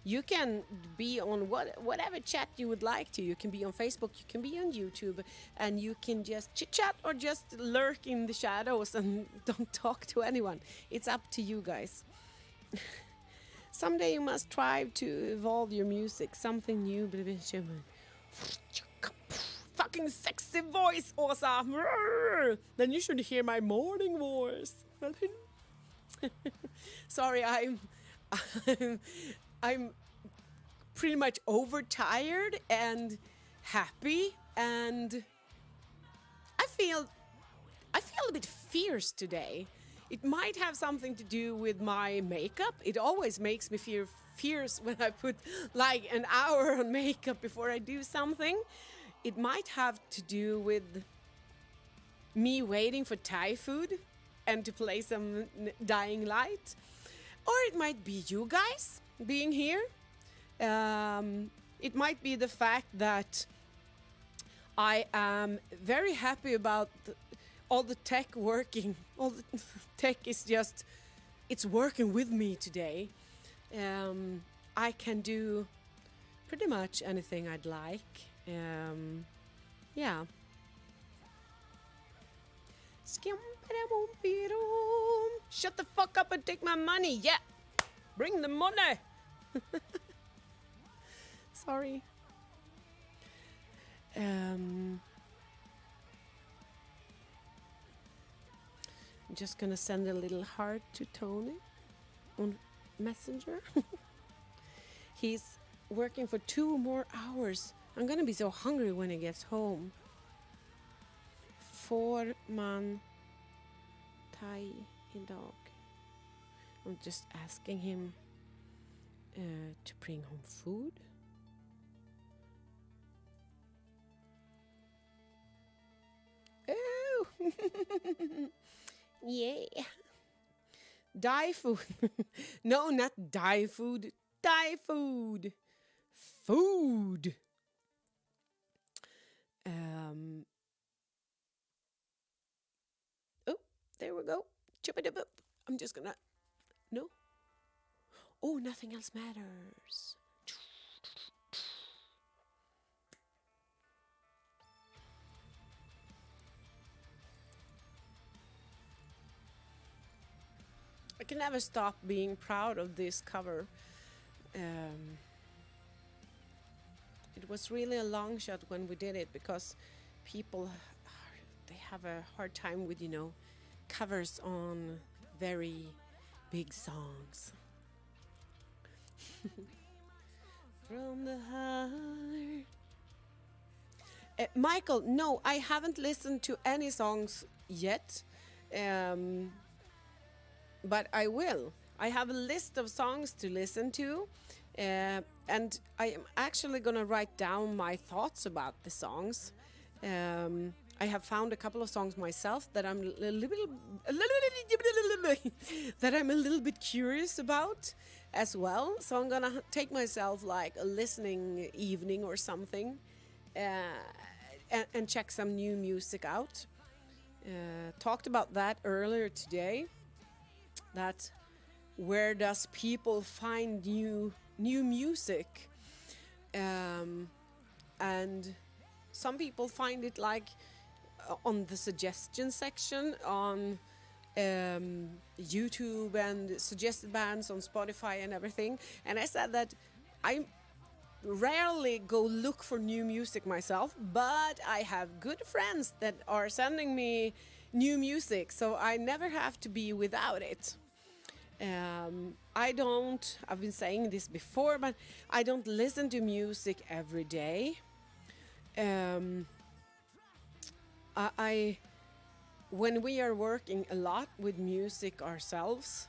You can be on whatever chat you would like to. You can be on Facebook, you can be on YouTube, and you can just chit-chat or just lurk in the shadows and don't talk to anyone. It's up to you guys. Someday you must try to evolve your music. Something new. Fucking sexy voice, Åsa. Then you should hear my morning voice. Sorry, I'm pretty much overtired and happy, and I feel a bit fierce today. It might have something to do with my makeup. It always makes me feel fierce when I put like an hour on makeup before I do something. It might have to do with me waiting for Thai food and to play some Dying Light. Or it might be you guys being here. It might be the fact that I am very happy about all the tech working. All the tech is just, it's working with me today. I can do pretty much anything I'd like. Yeah. Shut the fuck up and take my money. Yeah. Bring the money. Sorry. I'm just gonna send a little heart to Tony on Messenger. He's working for 2 more hours. I'm gonna be so hungry when he gets home. 4 man Thai idag. I'm just asking him to bring home food. Oh, yeah. Thai food. No, not Thai food. Thai food. Food. Oh, there we go. Chip-a-dip-up. I'm just gonna. No. Oh, nothing else matters. I can never stop being proud of this cover. It was really a long shot when we did it because people, they have a hard time with, covers on very big songs. From the heart. Michael, no, I haven't listened to any songs yet. But I will. I have a list of songs to listen to, and I am actually gonna write down my thoughts about the songs. I have found a couple of songs myself that that I'm a little bit curious about as well. So I'm gonna take myself like a listening evening or something, and check some new music out. Talked about that earlier today. That where does people find new music, and some people find it like on the suggestion section on YouTube and suggested bands on Spotify and everything. And I said that I rarely go look for new music myself, but I have good friends that are sending me new music, so I never have to be without it. I've been saying this before, but I don't listen to music every day. When we are working a lot with music ourselves,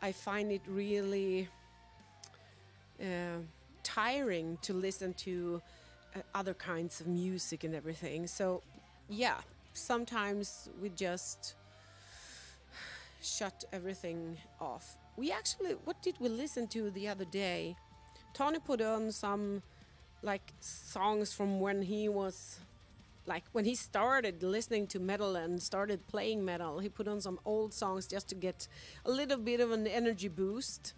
I find it really tiring to listen to other kinds of music and everything. So, yeah, sometimes we just shut everything off. What did we listen to the other day? Tony put on some like songs from when he was like when he started listening to metal and started playing metal. He put on some old songs just to get a little bit of an energy boost.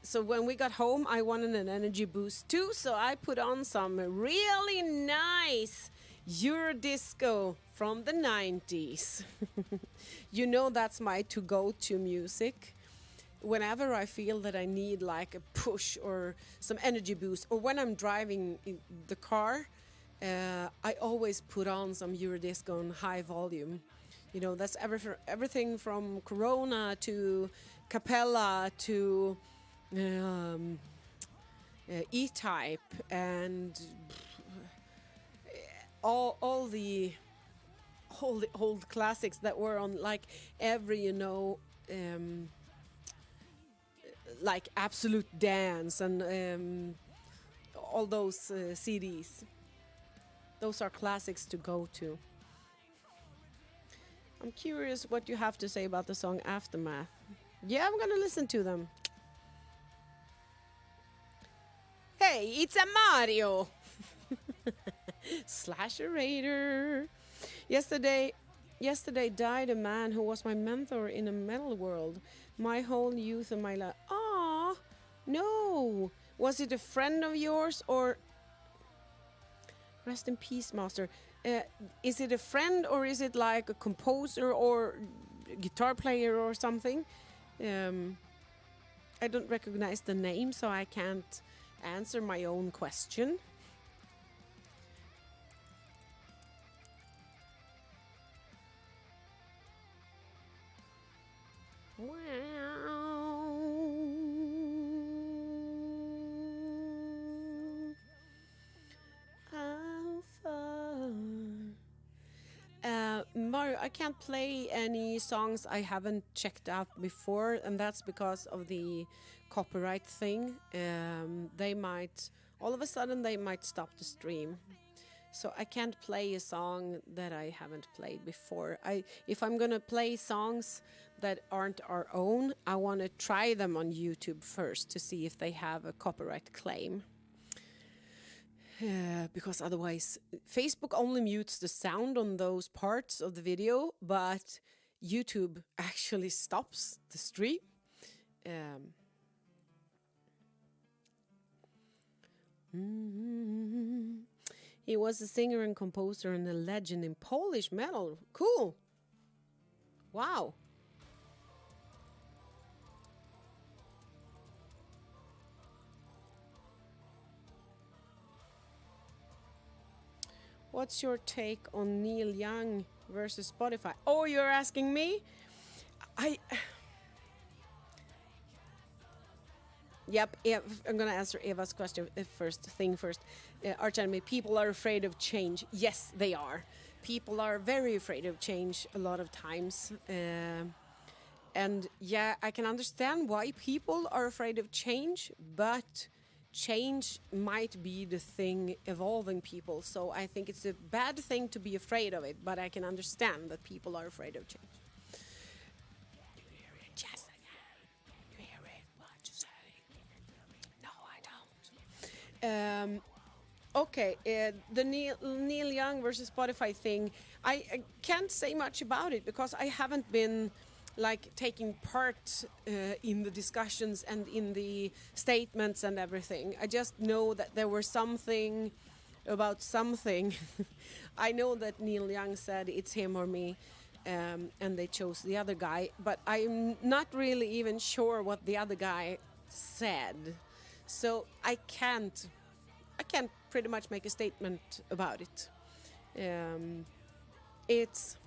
So when we got home, I wanted an energy boost too, so I put on some really nice Eurodisco from the 90s. You know, that's my to-go-to music. Whenever I feel that I need like a push or some energy boost, or when I'm driving in the car, I always put on some Eurodisco on high volume. You know, that's everything from Corona to Capella to E-Type and all the old classics that were on like every, like Absolute Dance and all those CDs. Those are classics to go to. I'm curious what you have to say about the song Aftermath. Yeah, I'm gonna listen to them. Hey, it's a Mario! Slasher Raider. Yesterday died a man who was my mentor in a metal world. My whole youth and my life. Ah, no. Was it a friend of yours or... Rest in peace, Master. Is it a friend or is it like a composer or guitar player or something? I don't recognize the name, so I can't answer my own question. Wow. How fun. Mario, I can't play any songs I haven't checked out before, and that's because of the copyright thing. They might, all of a sudden, they might stop the stream. So I can't play a song that I haven't played before. If I'm gonna play songs that aren't our own, I want to try them on YouTube first to see if they have a copyright claim. Because otherwise, Facebook only mutes the sound on those parts of the video, but YouTube actually stops the stream. He was a singer and composer and a legend in Polish metal. Cool. Wow. What's your take on Neil Young versus Spotify? Oh, you're asking me? Yep, I'm gonna answer Eva's question first. Archenemy, people are afraid of change. Yes, they are. People are very afraid of change a lot of times. And yeah, I can understand why people are afraid of change, but change might be the thing evolving people. So I think it's a bad thing to be afraid of it, but I can understand that people are afraid of change. You hear it, Jessica? You hear it? What you say? No, I don't. Okay, the Neil Young versus Spotify thing. I can't say much about it because I haven't been like taking part in the discussions and in the statements and everything. I just know that there was something about something. I know that Neil Young said it's him or me, and they chose the other guy, but I'm not really even sure what the other guy said. So I can't pretty much make a statement about it. It's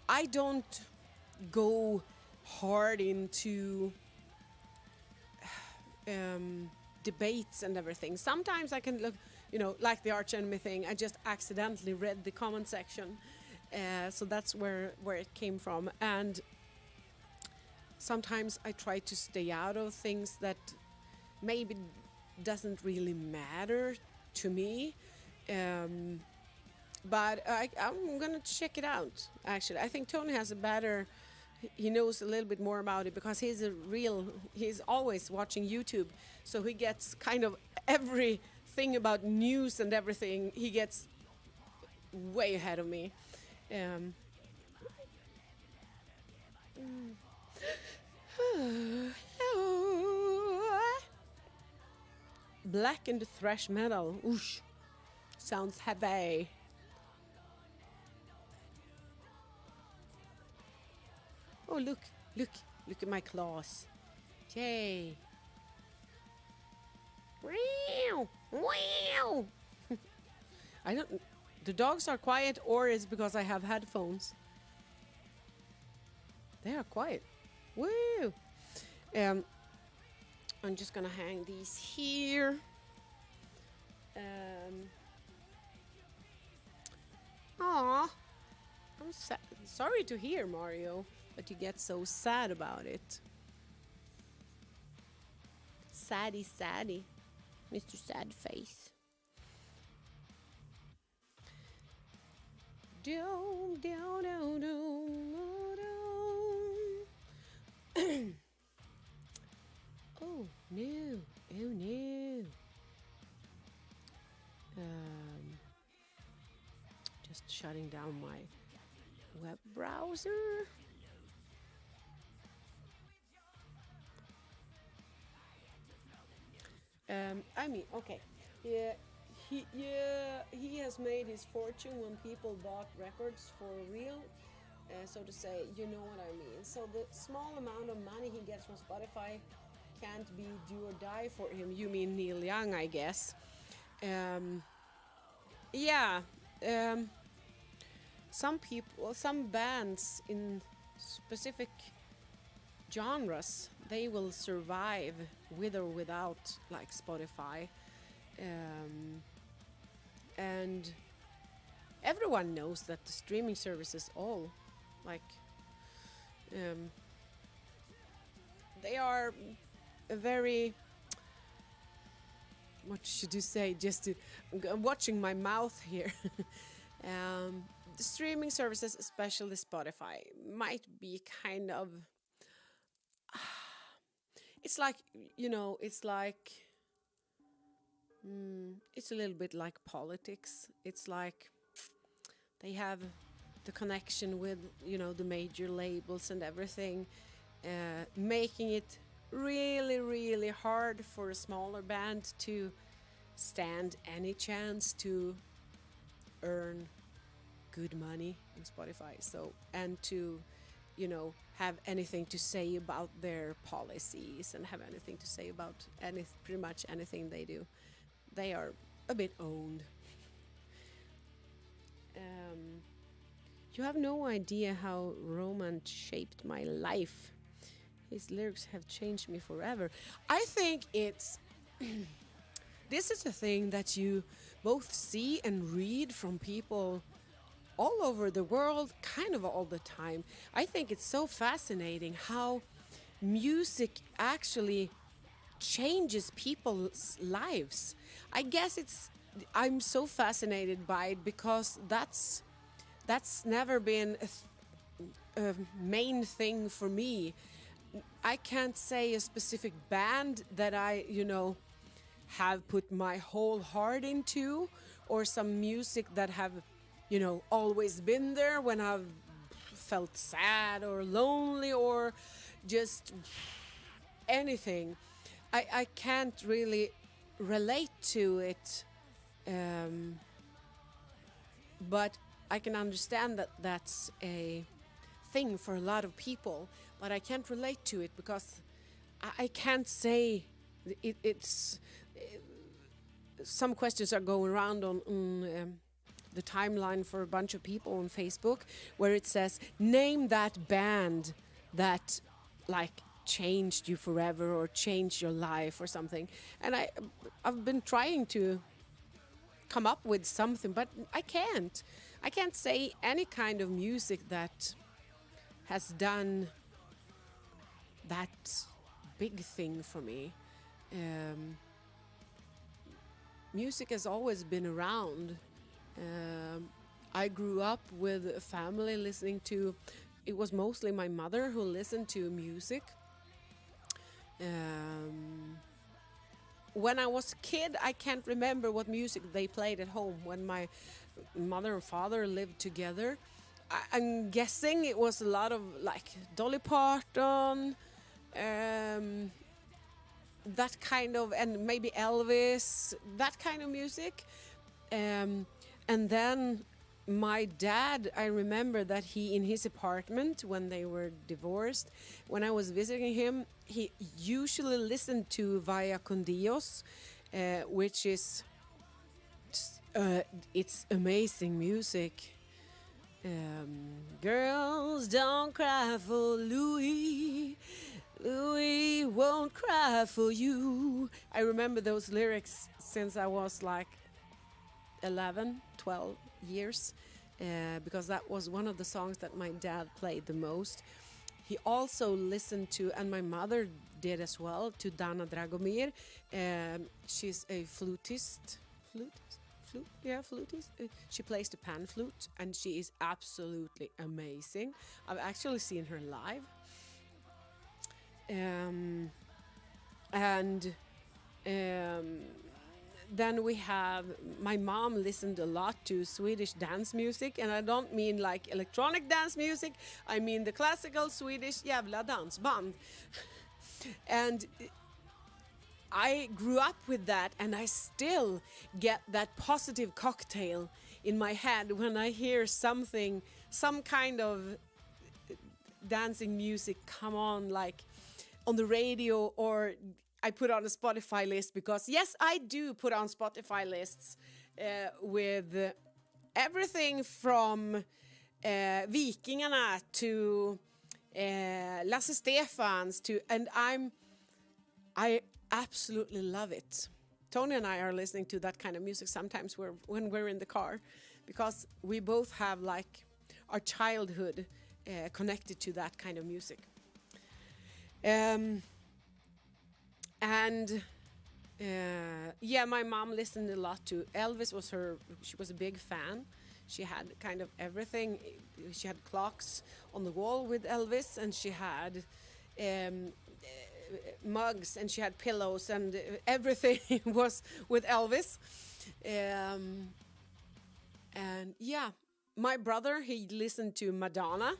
I don't go hard into debates and everything. Sometimes I can look, like the arch enemy thing. I just accidentally read the comment section, so that's where it came from. And sometimes I try to stay out of things that maybe doesn't really matter to me. But I'm gonna check it out. Actually, I think Tony has a better. He knows a little bit more about it because he's always watching YouTube, so he gets kind of everything about news and everything. He gets way ahead of me. Um, Black and thrash metal. Oosh, sounds heavy. Oh, look at my claws. Yay. Wow, wow. I don't, the dogs are quiet, or it's because I have headphones. They are quiet. Woo. I'm just gonna hang these here. Aw, I'm sorry to hear, Mario, but you get so sad about it. Saddy, Mr. Sad Face. Doom, down, down, down, down. Oh no! Oh no! Just shutting down my web browser. Okay. Yeah, he has made his fortune when people bought records for real, so to say. You know what I mean. So the small amount of money he gets from Spotify can't be do or die for him. You mean Neil Young, I guess. Yeah. Some people, some bands in specific genres, they will survive with or without like Spotify. And everyone knows that the streaming services all like they are a very, what should you say, I'm watching my mouth here. The streaming services, especially Spotify, might be kind of it's like, it's a little bit like politics. It's like they have the connection with, the major labels and everything, making it really, really hard for a smaller band to stand any chance to earn good money on Spotify. So, and to, have anything to say about their policies and have anything to say about pretty much anything they do. They are a bit owned. You have no idea how Roman shaped my life. His lyrics have changed me forever. I think it's this is a thing that you both see and read from people all over the world, kind of all the time. I think it's so fascinating how music actually changes people's lives. I guess I'm so fascinated by it because that's never been a main thing for me. I can't say a specific band that I, have put my whole heart into, or some music that have, always been there when I've felt sad or lonely or just anything. I can't really relate to it, but I can understand that that's a thing for a lot of people, but I can't relate to it because I can't say it's. Some questions are going around on the timeline for a bunch of people on Facebook where it says, name that band that like changed you forever or changed your life or something. And I've been trying to come up with something, but I can't. I can't say any kind of music that has done that big thing for me. Music has always been around. I grew up with a family listening to, it was mostly my mother who listened to music. When I was a kid, I can't remember what music they played at home when my mother and father lived together. I'm guessing it was a lot of like Dolly Parton, that kind of, and maybe Elvis, that kind of music. And then my dad, I remember that he, in his apartment when they were divorced, when I was visiting him, he usually listened to Vaya con Dios, which is, it's amazing music. Girls don't cry for Louis. Louis won't cry for you. I remember those lyrics since I was like 11, 12 years, because that was one of the songs that my dad played the most. He also listened to, and my mother did as well, to Dana Dragomir. She's a flutist. Flutist. She plays the pan flute, and she is absolutely amazing. I've actually seen her live. Then we have, my mom listened a lot to Swedish dance music, and I don't mean like electronic dance music, I mean the classical Swedish jävla dansband. And I grew up with that, and I still get that positive cocktail in my head when I hear something, some kind of dancing music come on, like on the radio, or I put on a Spotify list, because yes, I do put on Spotify lists with everything from Vikingarna to Lasse Stefans to, and I absolutely love it. Tony and I are listening to that kind of music sometimes when we're in the car, because we both have like our childhood connected to that kind of music. My mom listened a lot to Elvis. She was a big fan. She had kind of everything. She had clocks on the wall with Elvis, and she had mugs, and she had pillows, and everything was with Elvis. My brother, he listened to Madonna.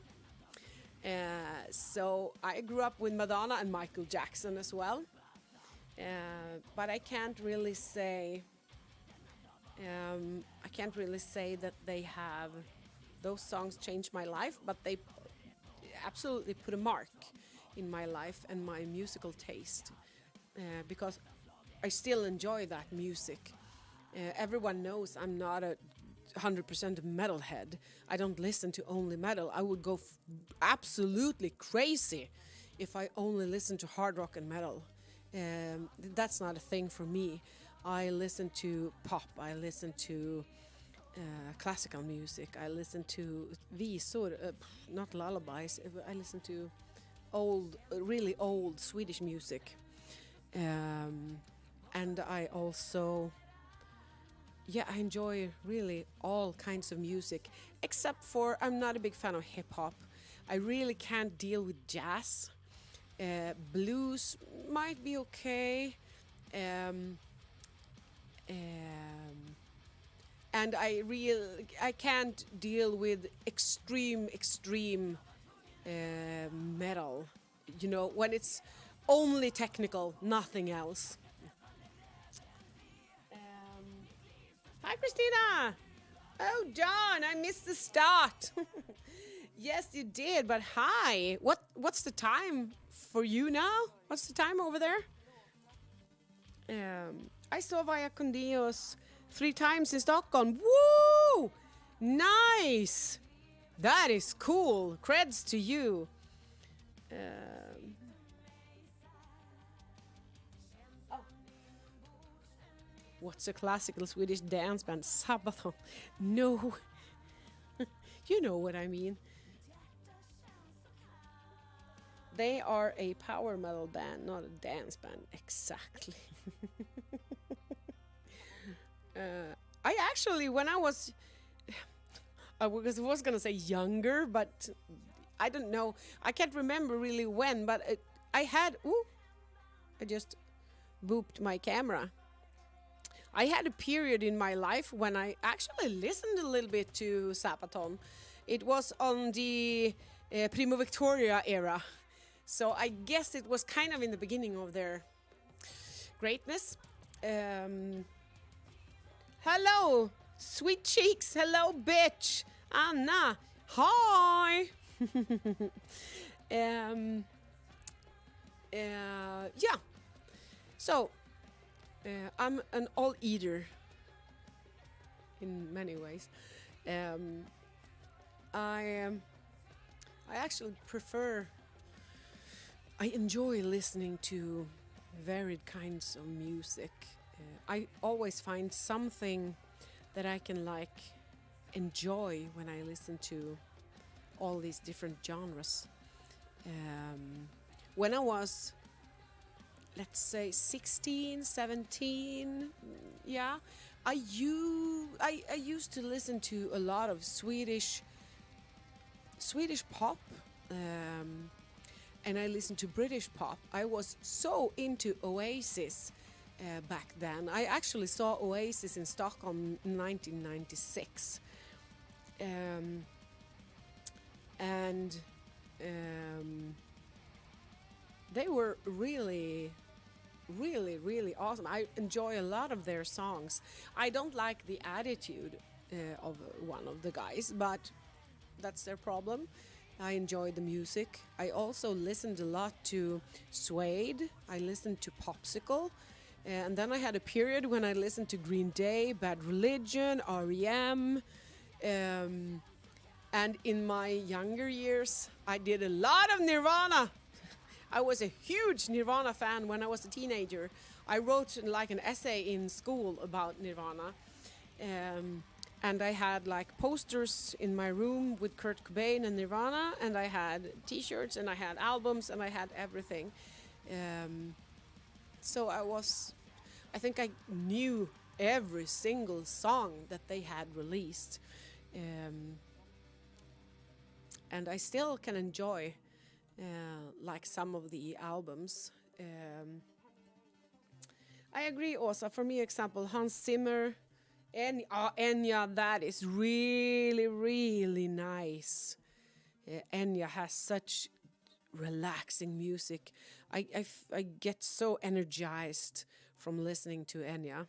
So I grew up with Madonna and Michael Jackson as well. But I can't really say that those songs changed my life, but they absolutely put a mark in my life and my musical taste, because I still enjoy that music. Everyone knows I'm not a 100% metalhead. I don't listen to only metal. I would go absolutely crazy if I only listen to hard rock and metal. That's not a thing for me. I listen to pop. I listen to classical music. I listen to visor, not lullabies. I listen to really old Swedish music. And I also, yeah, I enjoy really all kinds of music, except for I'm not a big fan of hip hop. I really can't deal with jazz. Blues might be okay. Um, um, and I can't deal with extreme metal. You know, when it's only technical, nothing else. Hi, Christina. Oh, John, I missed the start. Yes, you did, but hi. What's the time for you now? What's the time over there? I saw Via Condios 3 times in Stockholm. Woo! Nice! That is cool. Creds to you. Oh. What's a classical Swedish dance band? Sabaton. No. You know what I mean. They are a power metal band, not a dance band. Exactly. I actually, when I was gonna say younger, but I don't know. I can't remember really when, but I had. Ooh, I just booped my camera. I had a period in my life when I actually listened a little bit to Sabaton. It was on the Primo Victoria era. So I guess it was kind of in the beginning of their greatness. Hello, sweet cheeks. Hello, bitch. Anna. Hi. Yeah. So I'm an all eater in many ways. I actually prefer. I enjoy listening to varied kinds of music. I always find something that I can enjoy when I listen to all these different genres. When I was, let's say, 16, 17, yeah, I used to listen to a lot of Swedish pop. And I listened to British pop. I was so into Oasis back then. I actually saw Oasis in Stockholm in 1996. And they were really, really, really awesome. I enjoy a lot of their songs. I don't like the attitude of one of the guys, but that's their problem. I enjoy the music. I also listened a lot to Suede. I listened to Popsicle. And then I had a period when I listened to Green Day, Bad Religion, R.E.M. And in my younger years, I did a lot of Nirvana. I was a huge Nirvana fan when I was a teenager. I wrote an essay in school about Nirvana. And I had posters in my room with Kurt Cobain and Nirvana, and I had t-shirts and I had albums and I had everything. So I think I knew every single song that they had released. And I still can enjoy some of the albums. I agree also, for me, example, Hans Zimmer, Enya, that is really, really nice. Enya has such relaxing music. I get so energized from listening to Enya.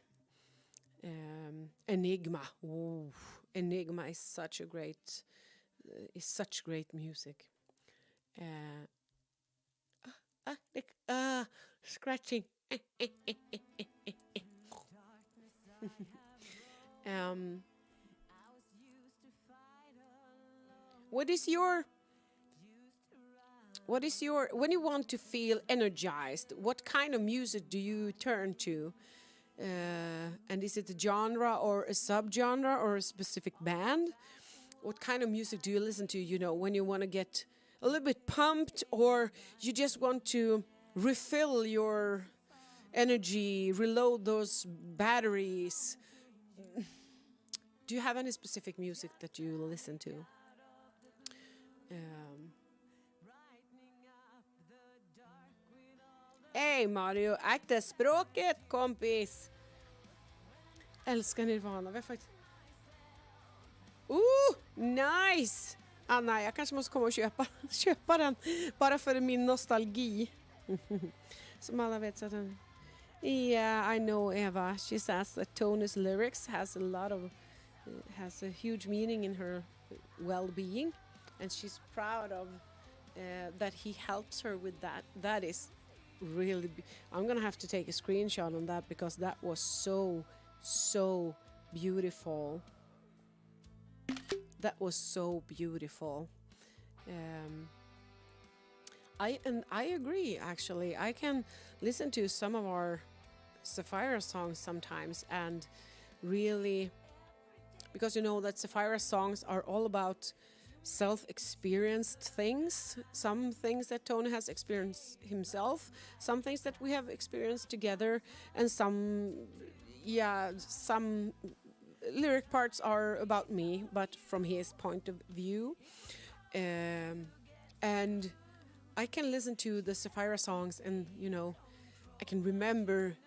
Enigma. Ooh, Enigma is such great music. Scratching. What is your when you want to feel energized, what kind of music do you turn to? And is it a genre or a subgenre or a specific band? What kind of music do you listen to, when you want to get a little bit pumped, or you just want to refill your energy, reload those batteries. Do you have any specific music that you listen to? Hej Mario, akta språket kompis! Älskar Nirvana. Vi har faktiskt... Nice! Anna, jag kanske måste komma och köpa den. Bara för min nostalgi. Som alla vet så att den... Yeah, I know Eva. She says that Tony's lyrics has a huge meaning in her well-being. And she's proud of that he helps her with that. That is really... I'm gonna have to take a screenshot on that because that was so beautiful. That was so beautiful. I agree, actually. I can listen to some of our Sapphira songs sometimes and really, because you know that Sapphira songs are all about self-experienced things, some things that Tony has experienced himself, some things that we have experienced together, and some lyric parts are about me, but from his point of view. And I can listen to the Sapphira songs and, you know, I can remember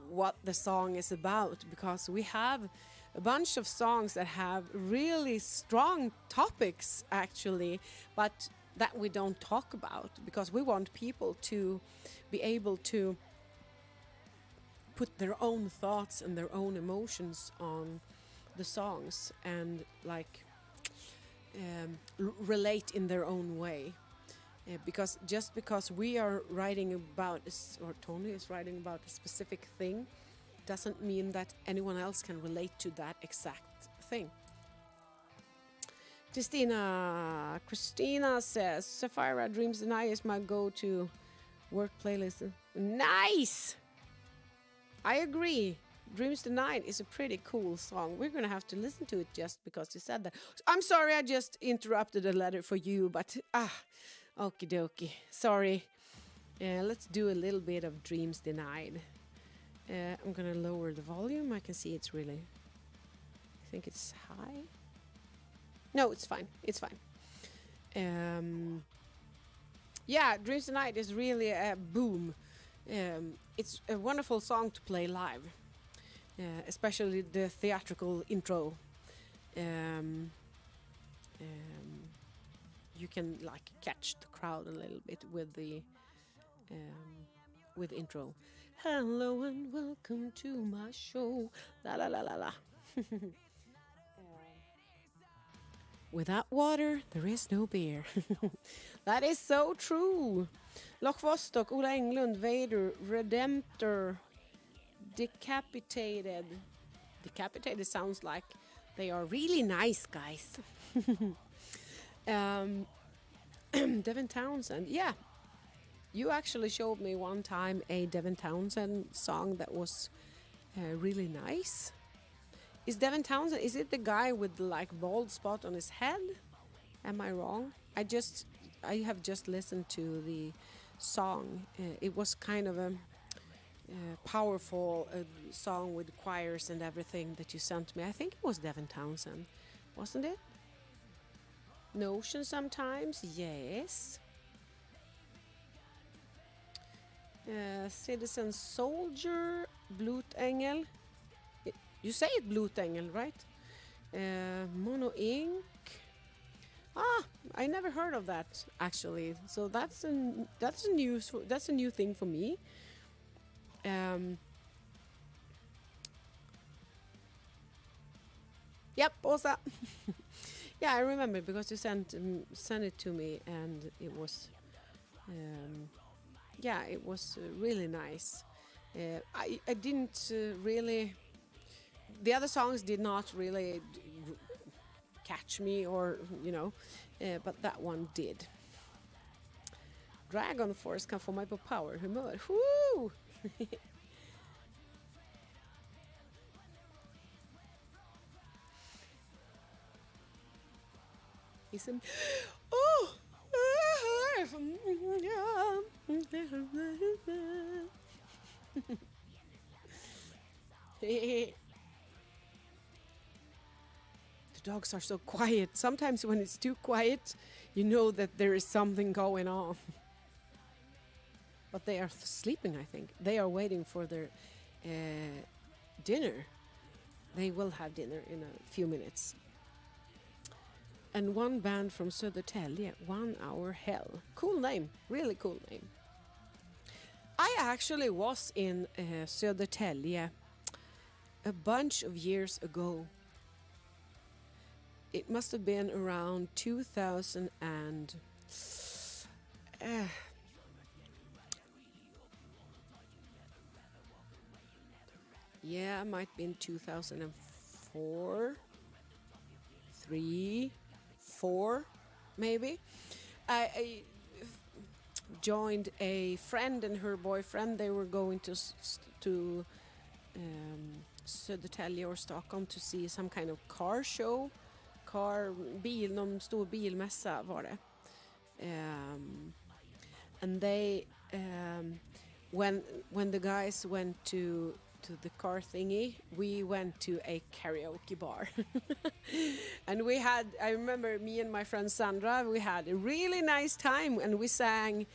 what the song is about, because we have a bunch of songs that have really strong topics, actually, but that we don't talk about because we want people to be able to put their own thoughts and their own emotions on the songs and like relate in their own way. Because just because we are writing about, or Tony is writing about a specific thing, doesn't mean that anyone else can relate to that exact thing. Christina says, Sapphira Dreams Deny is my go-to work playlist. Nice! I agree. Dreams Denied is a pretty cool song. We're gonna have to listen to it just because you said that. I'm sorry I just interrupted a letter for you, but okie dokie. Sorry. Let's do a little bit of Dreams Denied. I'm gonna lower the volume. I can see it's really... I think it's high. No, it's fine. It's fine. Yeah, Dreams Denied is really a boom. It's a wonderful song to play live, especially the theatrical intro. You can like catch the crowd a little bit with the intro. Hello and welcome to my show. La la la la la. Without water, there is no beer. That is so true. Loch Vostok, Ola Englund, Vader, Redemptor, Decapitated. Decapitated sounds like they are really nice guys. Devin Townsend, yeah. You actually showed me one time a Devin Townsend song that was really nice. Is Devin Townsend, is it the guy with the like bald spot on his head? Am I wrong? I have just listened to the song. It was kind of a powerful song with choirs and everything that you sent me. I think it was Devin Townsend, wasn't it? Notion sometimes, yes. Citizen Soldier, Blutengel. You say it Blutengel, right? Mono Ink. I never heard of that actually. So that's a new thing for me. Yep, Åsa. Yeah, I remember because you sent it to me, and it was it was really nice. I didn't really. The other songs did not really catch me, or but that one did. Dragon Force kan få mig på powerhumör. Woo! The dogs are so quiet. Sometimes when it's too quiet, you know that there is something going on. But they are sleeping, I think. They are waiting for their dinner. They will have dinner in a few minutes. And one band from Södertälje, 1 Hour Hell. Cool name, really cool name. I actually was in Södertälje a bunch of years ago. It must have been around 2000 and... yeah, might be in 2004, 3, 4, maybe. I joined a friend and her boyfriend. They were going to Södertälje or Stockholm to see some kind of car show. Någon stor bilmässa var det. And they, when the guys went to the car thingy, we went to a karaoke bar. And I remember me and my friend Sandra, we had a really nice time, and we sang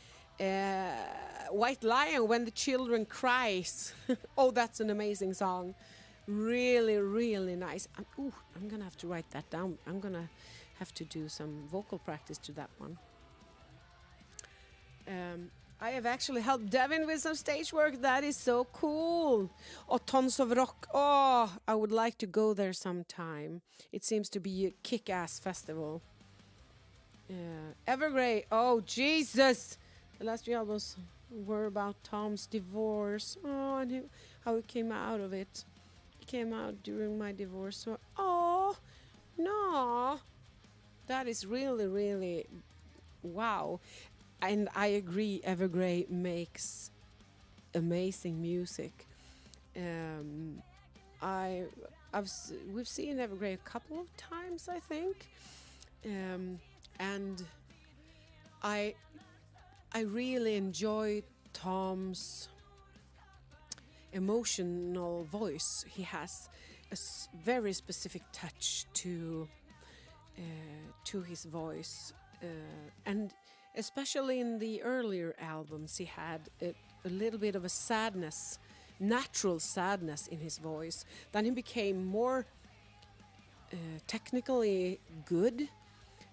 White Lion, When the Children Cries. Oh, that's an amazing song. Really, really nice. I'm gonna have to write that down. I'm gonna have to do some vocal practice to that one. I have actually helped Devin with some stage work. That is so cool. Oh, Tons of Rock. Oh, I would like to go there sometime. It seems to be a kick-ass festival. Evergrey. Oh, Jesus. The last 3 albums were about Tom's divorce. Oh, and how he came out of it. He came out during my divorce. So, oh, no. That is really, really... wow. And I agree, Evergrey makes amazing music. We've seen Evergrey a couple of times, I think, and I really enjoy Tom's emotional voice. He has a very specific touch to his voice, and especially in the earlier albums, he had a little bit of a sadness, natural sadness in his voice. Then he became more technically good,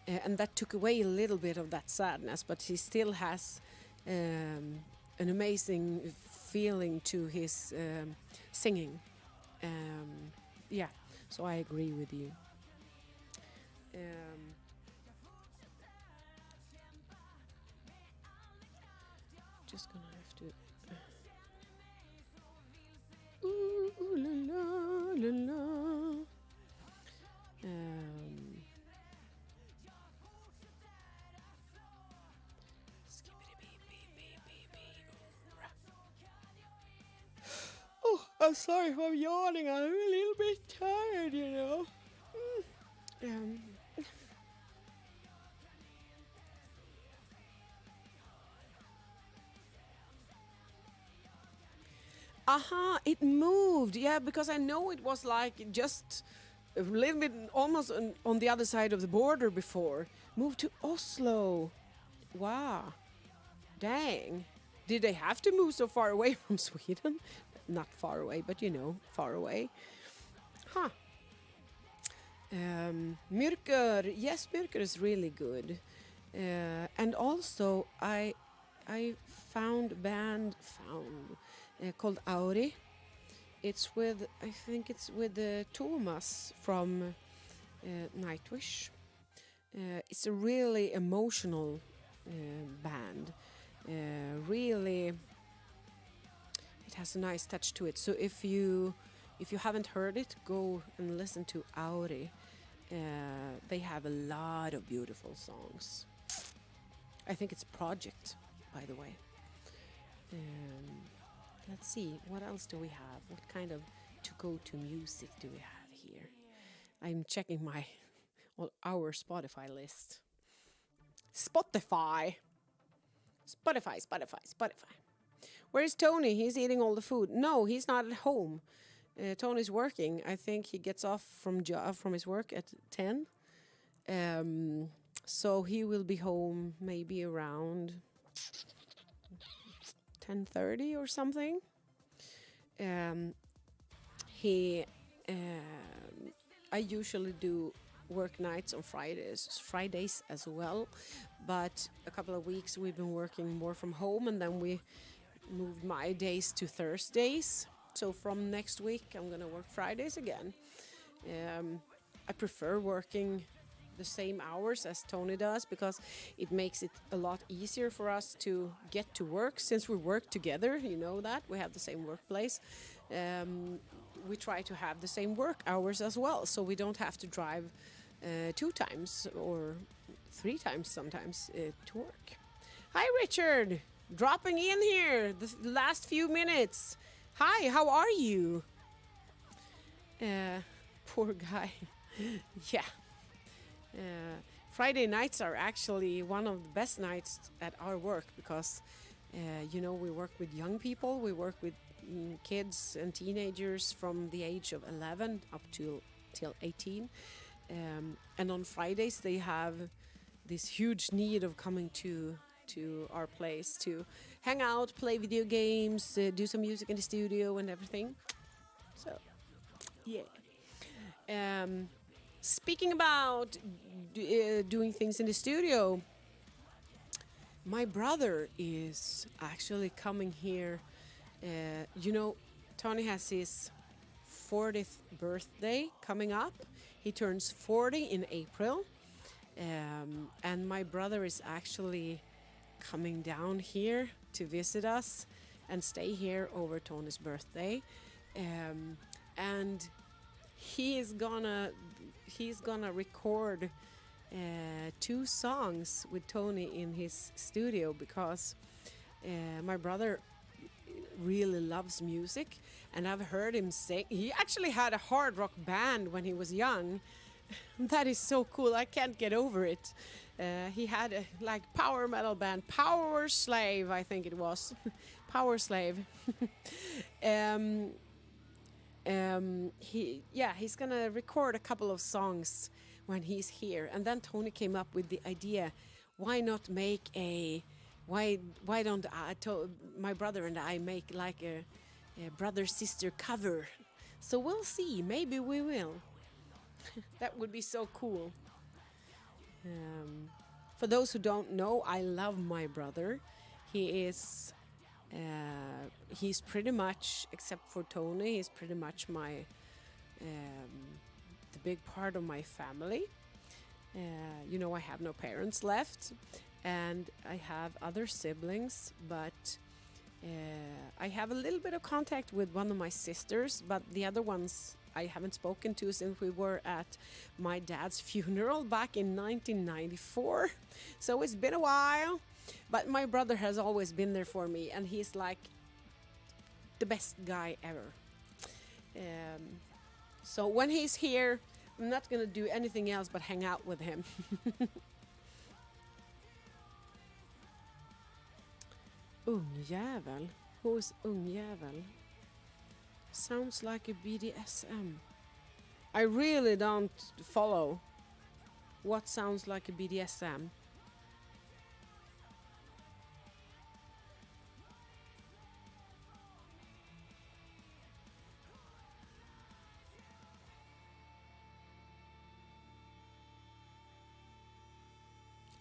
and that took away a little bit of that sadness, but he still has an amazing feeling to his singing. Yeah, so I agree with you. Just gonna have to. Ooh, ooh, la, la, la, la. Oh, I'm sorry if I'm yawning. I'm a little bit tired, you know. Aha, it moved. Yeah, because I know it was like just a little bit almost on the other side of the border before. Moved to Oslo. Wow. Dang. Did they have to move so far away from Sweden? Not far away, but you know, far away. Huh. Myrkur. Yes, Myrkur is really good. And also, I found a band called Auri. I think it's with Thomas from Nightwish. It's a really emotional band. Really, it has a nice touch to it. So if you haven't heard it, go and listen to Auri. They have a lot of beautiful songs. I think it's a project, by the way. Let's see, what else do we have? What kind of to-go-to music do we have here? I'm checking our Spotify list. Spotify. Where's Tony? He's eating all the food. No, he's not at home. Tony's working. I think he gets off from his work at 10. So he will be home maybe around 10:30 or something. He I usually do work nights on Fridays as well, but a couple of weeks we've been working more from home, and then we moved my days to Thursdays. So from next week I'm gonna work Fridays again. I prefer working the same hours as Tony does because it makes it a lot easier for us to get to work since we work together. You know that we have the same workplace. We try to have the same work hours as well, so we don't have to drive 2 times or 3 times sometimes to work. Hi, Richard, dropping in here the last few minutes. Hi, how are you? Poor guy. Yeah. Friday nights are actually one of the best nights at our work because, we work with young people. We work with kids and teenagers from the age of 11 up till 18. And on Fridays they have this huge need of coming to our place to hang out, play video games, do some music in the studio and everything. So, yeah. Speaking about doing things in the studio, my brother is actually coming here. Tony has his 40th birthday coming up. He turns 40 in April. And my brother is actually coming down here to visit us and stay here over Tony's birthday. And he's gonna record 2 songs with Tony in his studio because my brother really loves music, and I've heard him sing. He actually had a hard rock band when he was young. That is so cool. I can't get over it. He had a power metal band, Power Slave, I think it was. Power Slave. He's gonna record a couple of songs when he's here, and then Tony came up with the idea, why don't my brother and I make like a brother sister cover. So we'll see, maybe we will. That would be so cool. For those who don't know, I love my brother. He's pretty much, except for Tony, he's pretty much my the big part of my family. I have no parents left, and I have other siblings, but I have a little bit of contact with one of my sisters, but the other ones I haven't spoken to since we were at my dad's funeral back in 1994. So it's been a while, but my brother has always been there for me, and he's like the best guy ever. So when he's here, I'm not gonna do anything else but hang out with him. Ungjävel? Who is ungjävel? Sounds like a BDSM. I really don't follow what sounds like a BDSM.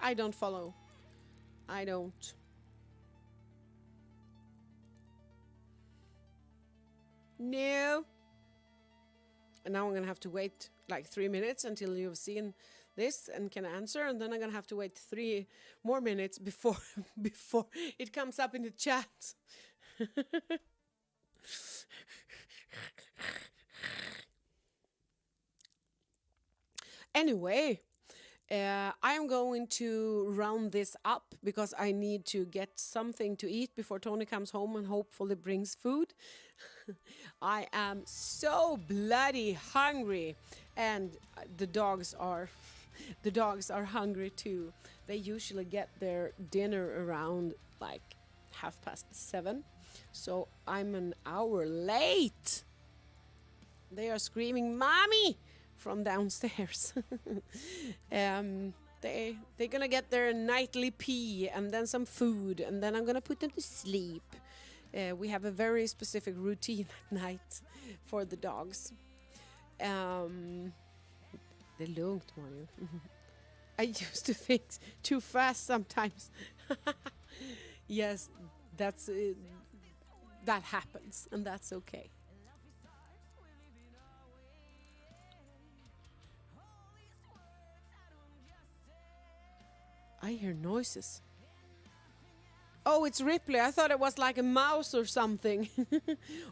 I don't follow. I don't. No. And now I'm gonna have to wait like 3 minutes until you've seen this and can answer, and then I'm gonna have to wait 3 more minutes before before it comes up in the chat. Anyway, I'm going to round this up because I need to get something to eat before Tony comes home and hopefully brings food. I am so bloody hungry, and the dogs are hungry too. They usually get their dinner around like 7:30. So I'm an hour late. They are screaming, "Mommy!" from downstairs. They're gonna get their nightly pee and then some food, and then I'm gonna put them to sleep. We have a very specific routine at night for the dogs. Det är lugnt, Mario. I used to think too fast sometimes. Yes, that happens, and that's okay. I hear noises. Oh, it's Ripley. I thought it was like a mouse or something,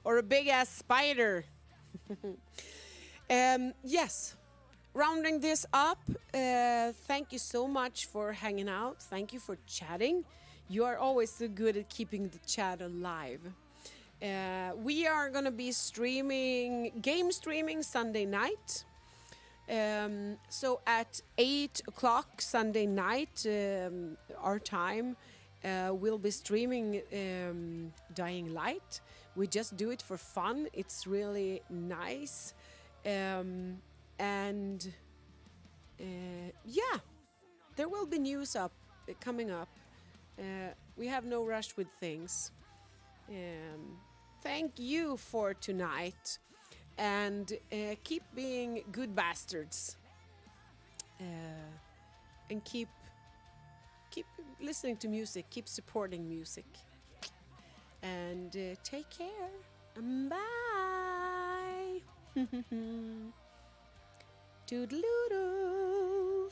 or a big ass spider. Yes, rounding this up, thank you so much for hanging out. Thank you for chatting. You are always so good at keeping the chat alive. We are going to be game streaming Sunday night. So at 8 o'clock Sunday night, our time, we'll be streaming Dying Light. We just do it for fun. It's really nice. And yeah, there will be news coming up. We have no rush with things. Thank you for tonight, and keep being good bastards, and keep listening to music, keep supporting music, and take care. Bye. Toodaloo.